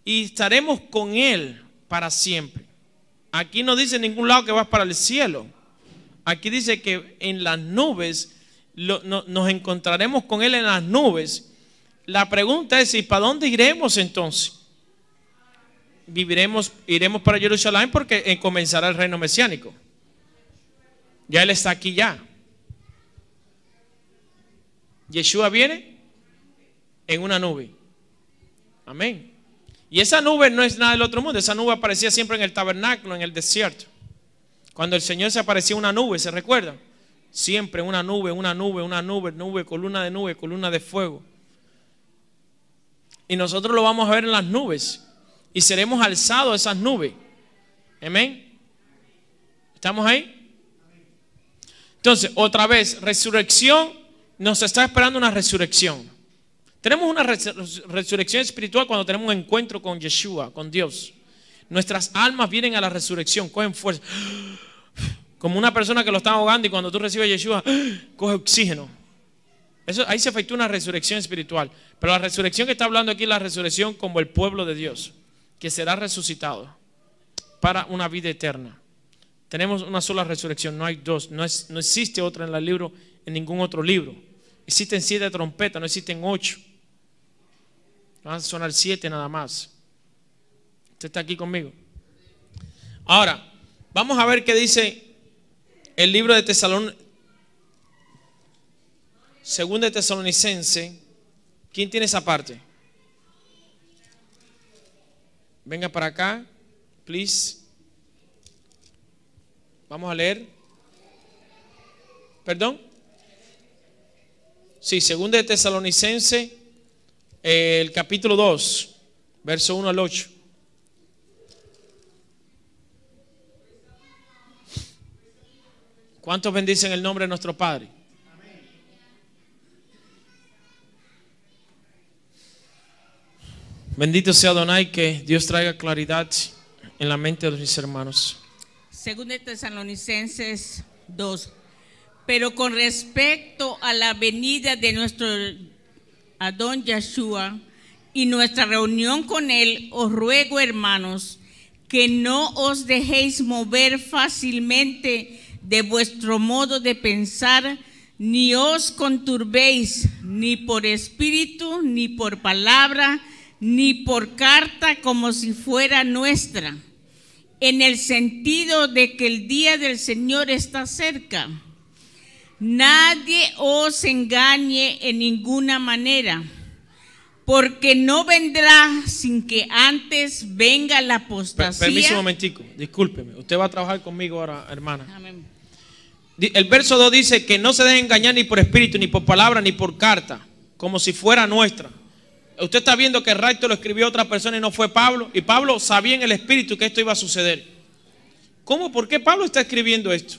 y estaremos con Él para siempre. Aquí no dice en ningún lado que vas para el cielo. Aquí dice que en las nubes nos encontraremos con Él en las nubes. La pregunta es, ¿y para dónde iremos entonces? Iremos para Jerusalén porque comenzará el reino mesiánico. Ya Él está aquí ya. Yeshua viene en una nube. Amén. Y esa nube no es nada del otro mundo. Esa nube aparecía siempre en el tabernáculo, en el desierto. Cuando el Señor se aparecía una nube, ¿se recuerdan? Siempre una nube, columna de fuego. Y nosotros lo vamos a ver en las nubes. Y seremos alzados a esas nubes. Amén. ¿Estamos ahí? Entonces, otra vez, resurrección. Nos está esperando una resurrección. Tenemos una resurrección espiritual cuando tenemos un encuentro con Yeshua, con Dios. Nuestras almas vienen a la resurrección, cogen fuerza. Como una persona que lo está ahogando y cuando tú recibes a Yeshua, coge oxígeno. Ahí se efectúa una resurrección espiritual. Pero la resurrección que está hablando aquí es la resurrección como el pueblo de Dios, que será resucitado para una vida eterna. Tenemos una sola resurrección, no hay dos. No existe otra en el libro, en ningún otro libro. Existen 7 trompetas, no existen 8. Van a sonar 7 nada más. ¿Usted está aquí conmigo? Ahora, vamos a ver qué dice El libro de Segunda de Tesalonicense. ¿Quién tiene esa parte? Venga para acá, please. Vamos a leer. ¿Perdón? Sí, Segunda de Tesalonicense, el capítulo 2, verso 1 al 8. ¿Cuántos bendicen el nombre de nuestro Padre? Bendito sea Adonai, que Dios traiga claridad en la mente de mis hermanos. Segunda de Tesalonicenses 2. Pero con respecto a la venida de nuestro Adón Yeshua y nuestra reunión con él, os ruego, hermanos, que no os dejéis mover fácilmente de vuestro modo de pensar, ni os conturbéis, ni por espíritu, ni por palabra, ni por carta como si fuera nuestra, en el sentido de que el día del Señor está cerca. Nadie os engañe en ninguna manera, porque no vendrá sin que antes venga la apostasía. Permiso un momentico, discúlpeme. Usted va a trabajar conmigo ahora, hermana. Amén. El verso 2 dice que no se dejen engañar ni por espíritu, ni por palabra, ni por carta, como si fuera nuestra. Usted está viendo que el rapto lo escribió otra persona y no fue Pablo. Y Pablo sabía en el espíritu que esto iba a suceder. ¿Cómo? ¿Por qué Pablo está escribiendo esto?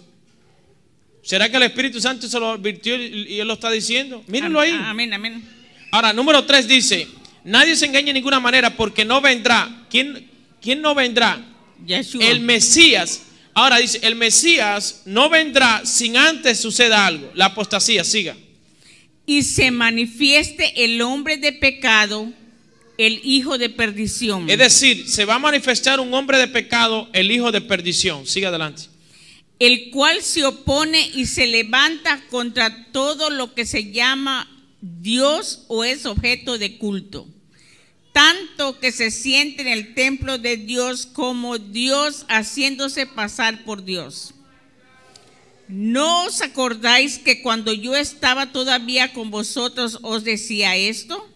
¿Será que el Espíritu Santo se lo advirtió y él lo está diciendo? Mírenlo ahí. Amén, amén. Ahora, número 3 dice, nadie se engañe de ninguna manera porque no vendrá. ¿Quién no vendrá? Yeshua. El Mesías. Ahora dice, el Mesías no vendrá sin antes suceda algo. La apostasía, siga. Y se manifieste el hombre de pecado, el hijo de perdición. Es decir, se va a manifestar un hombre de pecado, el hijo de perdición. Siga adelante. El cual se opone y se levanta contra todo lo que se llama Dios o es objeto de culto, tanto que se siente en el templo de Dios como Dios, haciéndose pasar por Dios. ¿No os acordáis que cuando yo estaba todavía con vosotros os decía esto?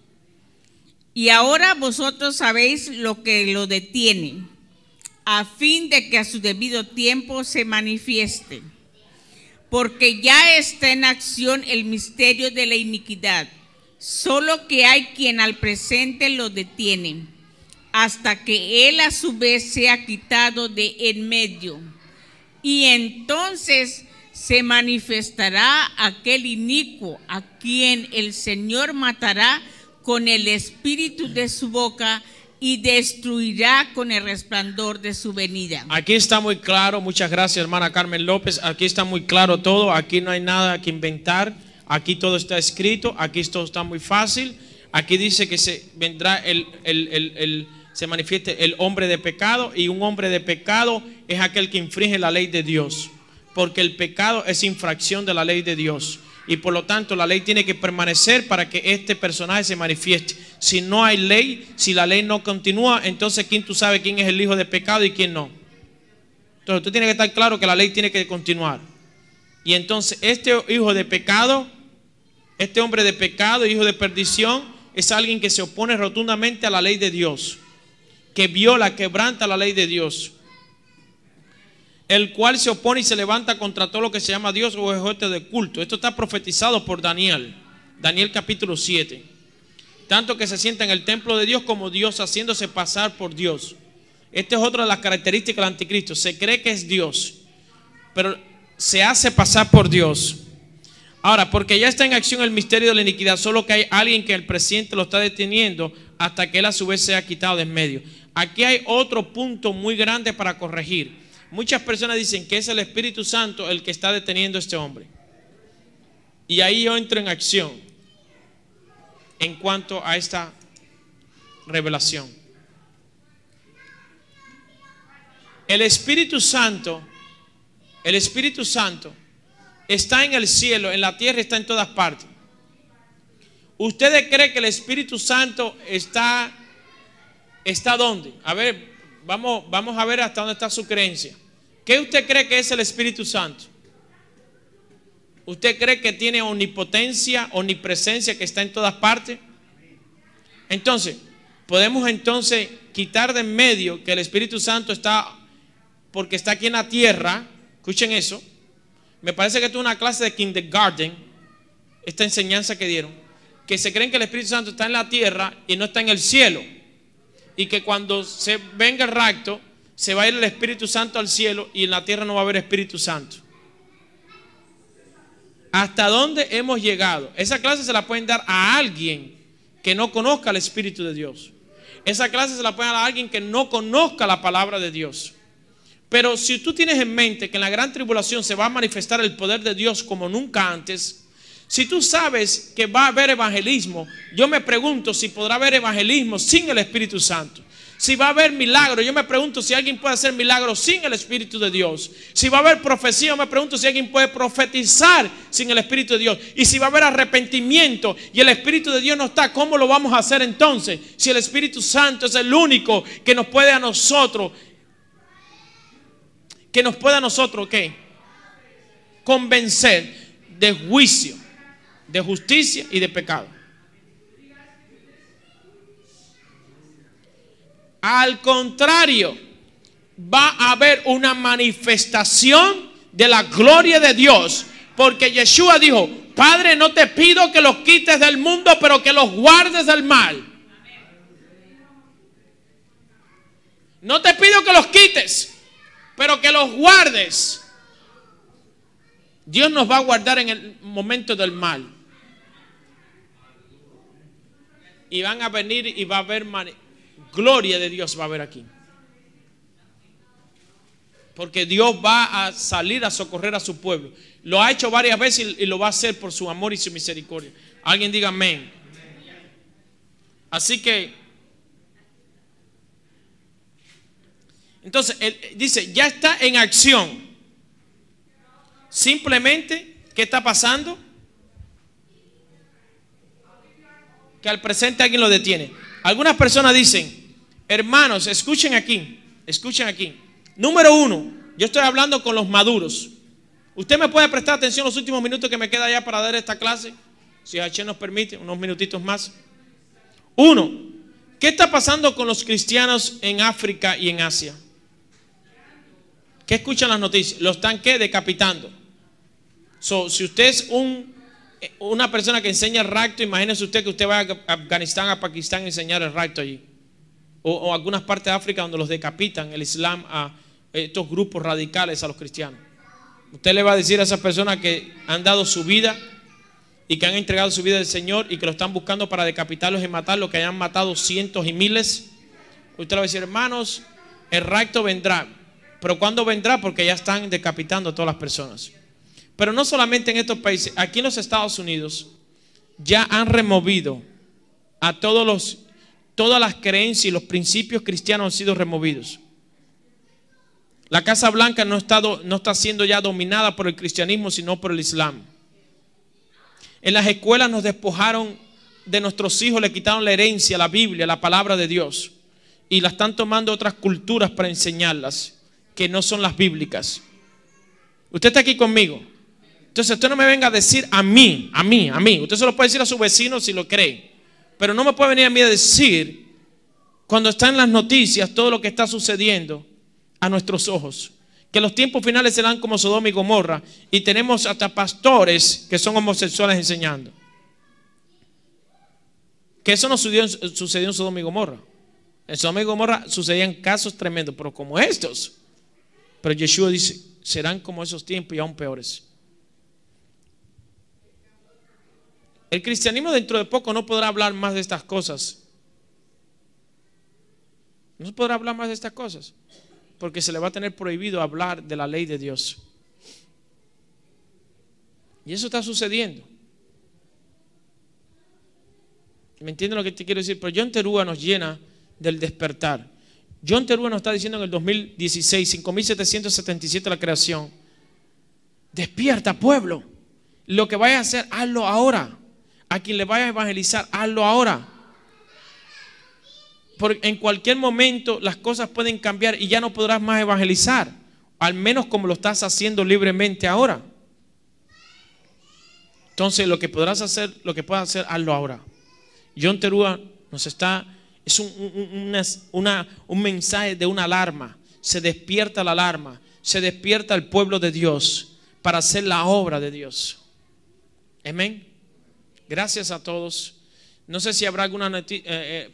Y ahora vosotros sabéis lo que lo detiene, a fin de que a su debido tiempo se manifieste. Porque ya está en acción el misterio de la iniquidad, solo que hay quien al presente lo detiene, hasta que él a su vez sea quitado de en medio. Y entonces se manifestará aquel inicuo, a quien el Señor matará con el espíritu de su boca, y destruirá con el resplandor de su venida. Aquí está muy claro, muchas gracias hermana Carmen López, aquí está muy claro todo, aquí no hay nada que inventar, aquí todo está escrito, aquí todo está muy fácil, aquí dice que se vendrá se manifieste el hombre de pecado, y un hombre de pecado es aquel que infringe la ley de Dios, porque el pecado es infracción de la ley de Dios. Y por lo tanto la ley tiene que permanecer para que este personaje se manifieste. Si no hay ley, si la ley no continúa, entonces ¿quién tú sabes quién es el hijo de pecado y quién no? Entonces tú tienes que estar claro que la ley tiene que continuar. Y entonces este hijo de pecado, este hombre de pecado, hijo de perdición, es alguien que se opone rotundamente a la ley de Dios, que viola, quebranta la ley de Dios, el cual se opone y se levanta contra todo lo que se llama Dios o objeto de culto. Esto está profetizado por Daniel capítulo 7. Tanto que se sienta en el templo de Dios como Dios, haciéndose pasar por Dios. Esta es otra de las características del anticristo. Se cree que es Dios, pero se hace pasar por Dios. Ahora, porque ya está en acción el misterio de la iniquidad, solo que hay alguien que el presidente lo está deteniendo hasta que él a su vez sea quitado de en medio. Aquí hay otro punto muy grande para corregir. Muchas personas dicen que es el Espíritu Santo el que está deteniendo a este hombre. Y ahí yo entro en acción en cuanto a esta revelación. El Espíritu Santo está en el cielo, en la tierra, está en todas partes. ¿Ustedes creen que el Espíritu Santo está dónde? A ver, vamos a ver hasta dónde está su creencia. ¿Qué usted cree que es el Espíritu Santo? ¿Usted cree que tiene omnipotencia, omnipresencia que está en todas partes? Entonces, podemos entonces quitar de en medio que el Espíritu Santo está, porque está aquí en la tierra. Escuchen eso. Me parece que esto es una clase de kindergarten, esta enseñanza que dieron, que se creen que el Espíritu Santo está en la tierra y no está en el cielo, y que cuando se venga el rapto se va a ir el Espíritu Santo al cielo y en la tierra no va a haber Espíritu Santo. ¿Hasta dónde hemos llegado? Esa clase se la pueden dar a alguien que no conozca el Espíritu de Dios. Esa clase se la pueden dar a alguien que no conozca la palabra de Dios. Pero si tú tienes en mente que en la gran tribulación se va a manifestar el poder de Dios como nunca antes, si tú sabes que va a haber evangelismo, yo me pregunto si podrá haber evangelismo sin el Espíritu Santo. Si va a haber milagro, yo me pregunto si alguien puede hacer milagros sin el Espíritu de Dios. Si va a haber profecía, yo me pregunto si alguien puede profetizar sin el Espíritu de Dios. Y si va a haber arrepentimiento y el Espíritu de Dios no está, ¿cómo lo vamos a hacer entonces? Si el Espíritu Santo es el único que nos puede a nosotros, ¿qué? Convencer de juicio, de justicia y de pecado. Al contrario, va a haber una manifestación de la gloria de Dios, porque Yeshua dijo: Padre, no te pido que los quites del mundo, pero que los guardes del mal. No te pido que los quites, pero que los guardes. Dios nos va a guardar en el momento del mal. Y van a venir y va a haber gloria de Dios, va a haber aquí. Porque Dios va a salir a socorrer a su pueblo. Lo ha hecho varias veces y lo va a hacer por su amor y su misericordia. Alguien diga amén. Así que, entonces, él dice, ya está en acción. Simplemente, ¿qué está pasando? Que al presente alguien lo detiene. Algunas personas dicen: hermanos, escuchen aquí. Número uno, yo estoy hablando con los maduros. ¿Usted me puede prestar atención los últimos minutos que me queda ya para dar esta clase? Si H nos permite, unos minutitos más. Uno, ¿qué está pasando con los cristianos en África y en Asia? ¿Qué escuchan las noticias? ¿Lo están qué? Decapitando. Si usted es una persona que enseña el rapto, imagínese usted que usted vaya a Afganistán, a Pakistán a enseñar el rapto allí. O algunas partes de África donde los decapitan, el Islam, a estos grupos radicales a los cristianos. Usted le va a decir a esas personas que han dado su vida y que han entregado su vida al Señor y que lo están buscando para decapitarlos y matarlos, que hayan matado cientos y miles. Usted le va a decir: hermanos, el rapto vendrá. ¿Pero cuándo vendrá? Porque ya están decapitando a todas las personas. Pero no solamente en estos países, aquí en los Estados Unidos ya han removido a todas las creencias y los principios cristianos han sido removidos. La Casa Blanca no está siendo ya dominada por el cristianismo, sino por el Islam. En las escuelas nos despojaron de nuestros hijos, le quitaron la herencia, la Biblia, la palabra de Dios, y la están tomando otras culturas para enseñarlas, que no son las bíblicas. Usted está aquí conmigo. Entonces usted no me venga a decir a mí. Usted se lo puede decir a su vecino si lo cree, pero no me puede venir a mí a decir, cuando está en las noticias todo lo que está sucediendo a nuestros ojos, que los tiempos finales serán como Sodoma y Gomorra, y tenemos hasta pastores que son homosexuales enseñando. Que eso no sucedió en Sodoma y Gomorra. En Sodoma y Gomorra sucedían casos tremendos, pero como estos. Pero Yeshua dice: serán como esos tiempos y aún peores. El cristianismo dentro de poco no podrá hablar más de estas cosas. No podrá hablar más de estas cosas, porque se le va a tener prohibido hablar de la ley de Dios. Y eso está sucediendo. ¿Me entienden lo que te quiero decir? Pero John Terúa nos llena del despertar. John Terúa nos está diciendo en el 2016, 5777 la creación: despierta, pueblo. Lo que vayas a hacer, hazlo ahora. A quien le vaya a evangelizar, hazlo ahora. Porque en cualquier momento las cosas pueden cambiar y ya no podrás más evangelizar, al menos como lo estás haciendo libremente ahora. Entonces lo que puedas hacer, hazlo ahora. John Terúa es un mensaje de una alarma. Se despierta la alarma, se despierta el pueblo de Dios para hacer la obra de Dios. Amén. Gracias a todos. No sé si habrá alguna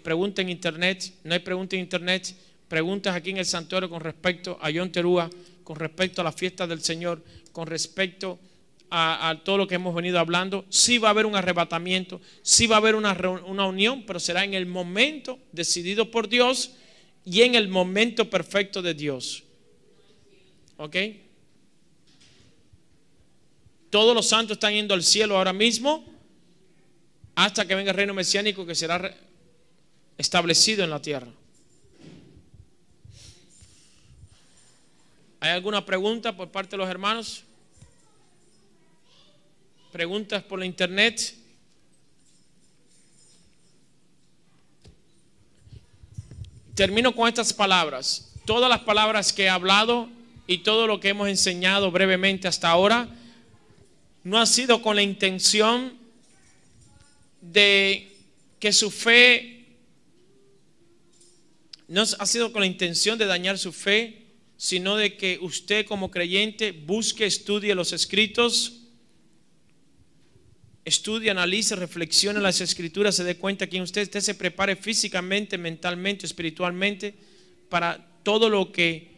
pregunta en internet. No hay pregunta en internet. Preguntas aquí en el santuario con respecto a John Terúa, con respecto a la fiesta del Señor, con respecto a todo lo que hemos venido hablando. Sí va a haber un arrebatamiento, sí va a haber una unión, pero será en el momento decidido por Dios y en el momento perfecto de Dios. ¿Ok? Todos los santos están yendo al cielo ahora mismo hasta que venga el reino mesiánico que será establecido en la tierra. ¿Hay alguna pregunta por parte de los hermanos? ¿Preguntas por la internet? Termino con estas palabras. Todas las palabras que he hablado y todo lo que hemos enseñado brevemente hasta ahora no ha sido con la intención de que su fe, no ha sido con la intención de dañar su fe, sino de que usted como creyente busque, estudie los escritos, estudie, analice, reflexione las escrituras, se dé cuenta que usted se prepare físicamente, mentalmente, espiritualmente para todo lo que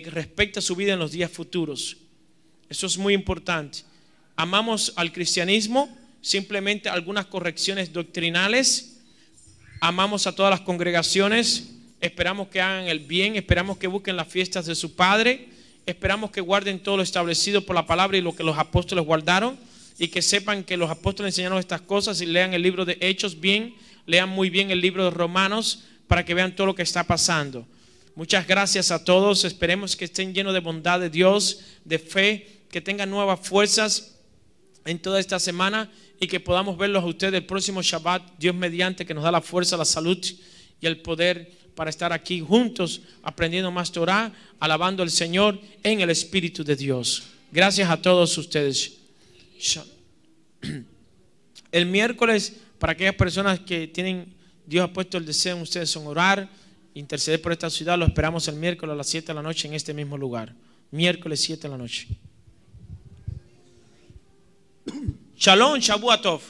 respecta a su vida en los días futuros. Eso es muy importante. Amamos al cristianismo, simplemente algunas correcciones doctrinales. Amamos a todas las congregaciones. Esperamos que hagan el bien, esperamos que busquen las fiestas de su Padre, esperamos que guarden todo lo establecido por la palabra y lo que los apóstoles guardaron, y que sepan que los apóstoles enseñaron estas cosas, y lean el libro de Hechos bien, lean muy bien el libro de Romanos para que vean todo lo que está pasando. Muchas gracias a todos, esperemos que estén llenos de bondad de Dios, de fe, que tengan nuevas fuerzas en toda esta semana y que podamos verlos a ustedes el próximo Shabbat, Dios mediante, que nos da la fuerza, la salud y el poder para estar aquí juntos aprendiendo más Torah, alabando al Señor en el Espíritu de Dios. Gracias a todos ustedes. El miércoles, para aquellas personas que Dios ha puesto el deseo en ustedes en orar, interceder por esta ciudad, lo esperamos el miércoles a las 7 de la noche en este mismo lugar. Miércoles 7 de la noche. Shalom, Shavuot Tov.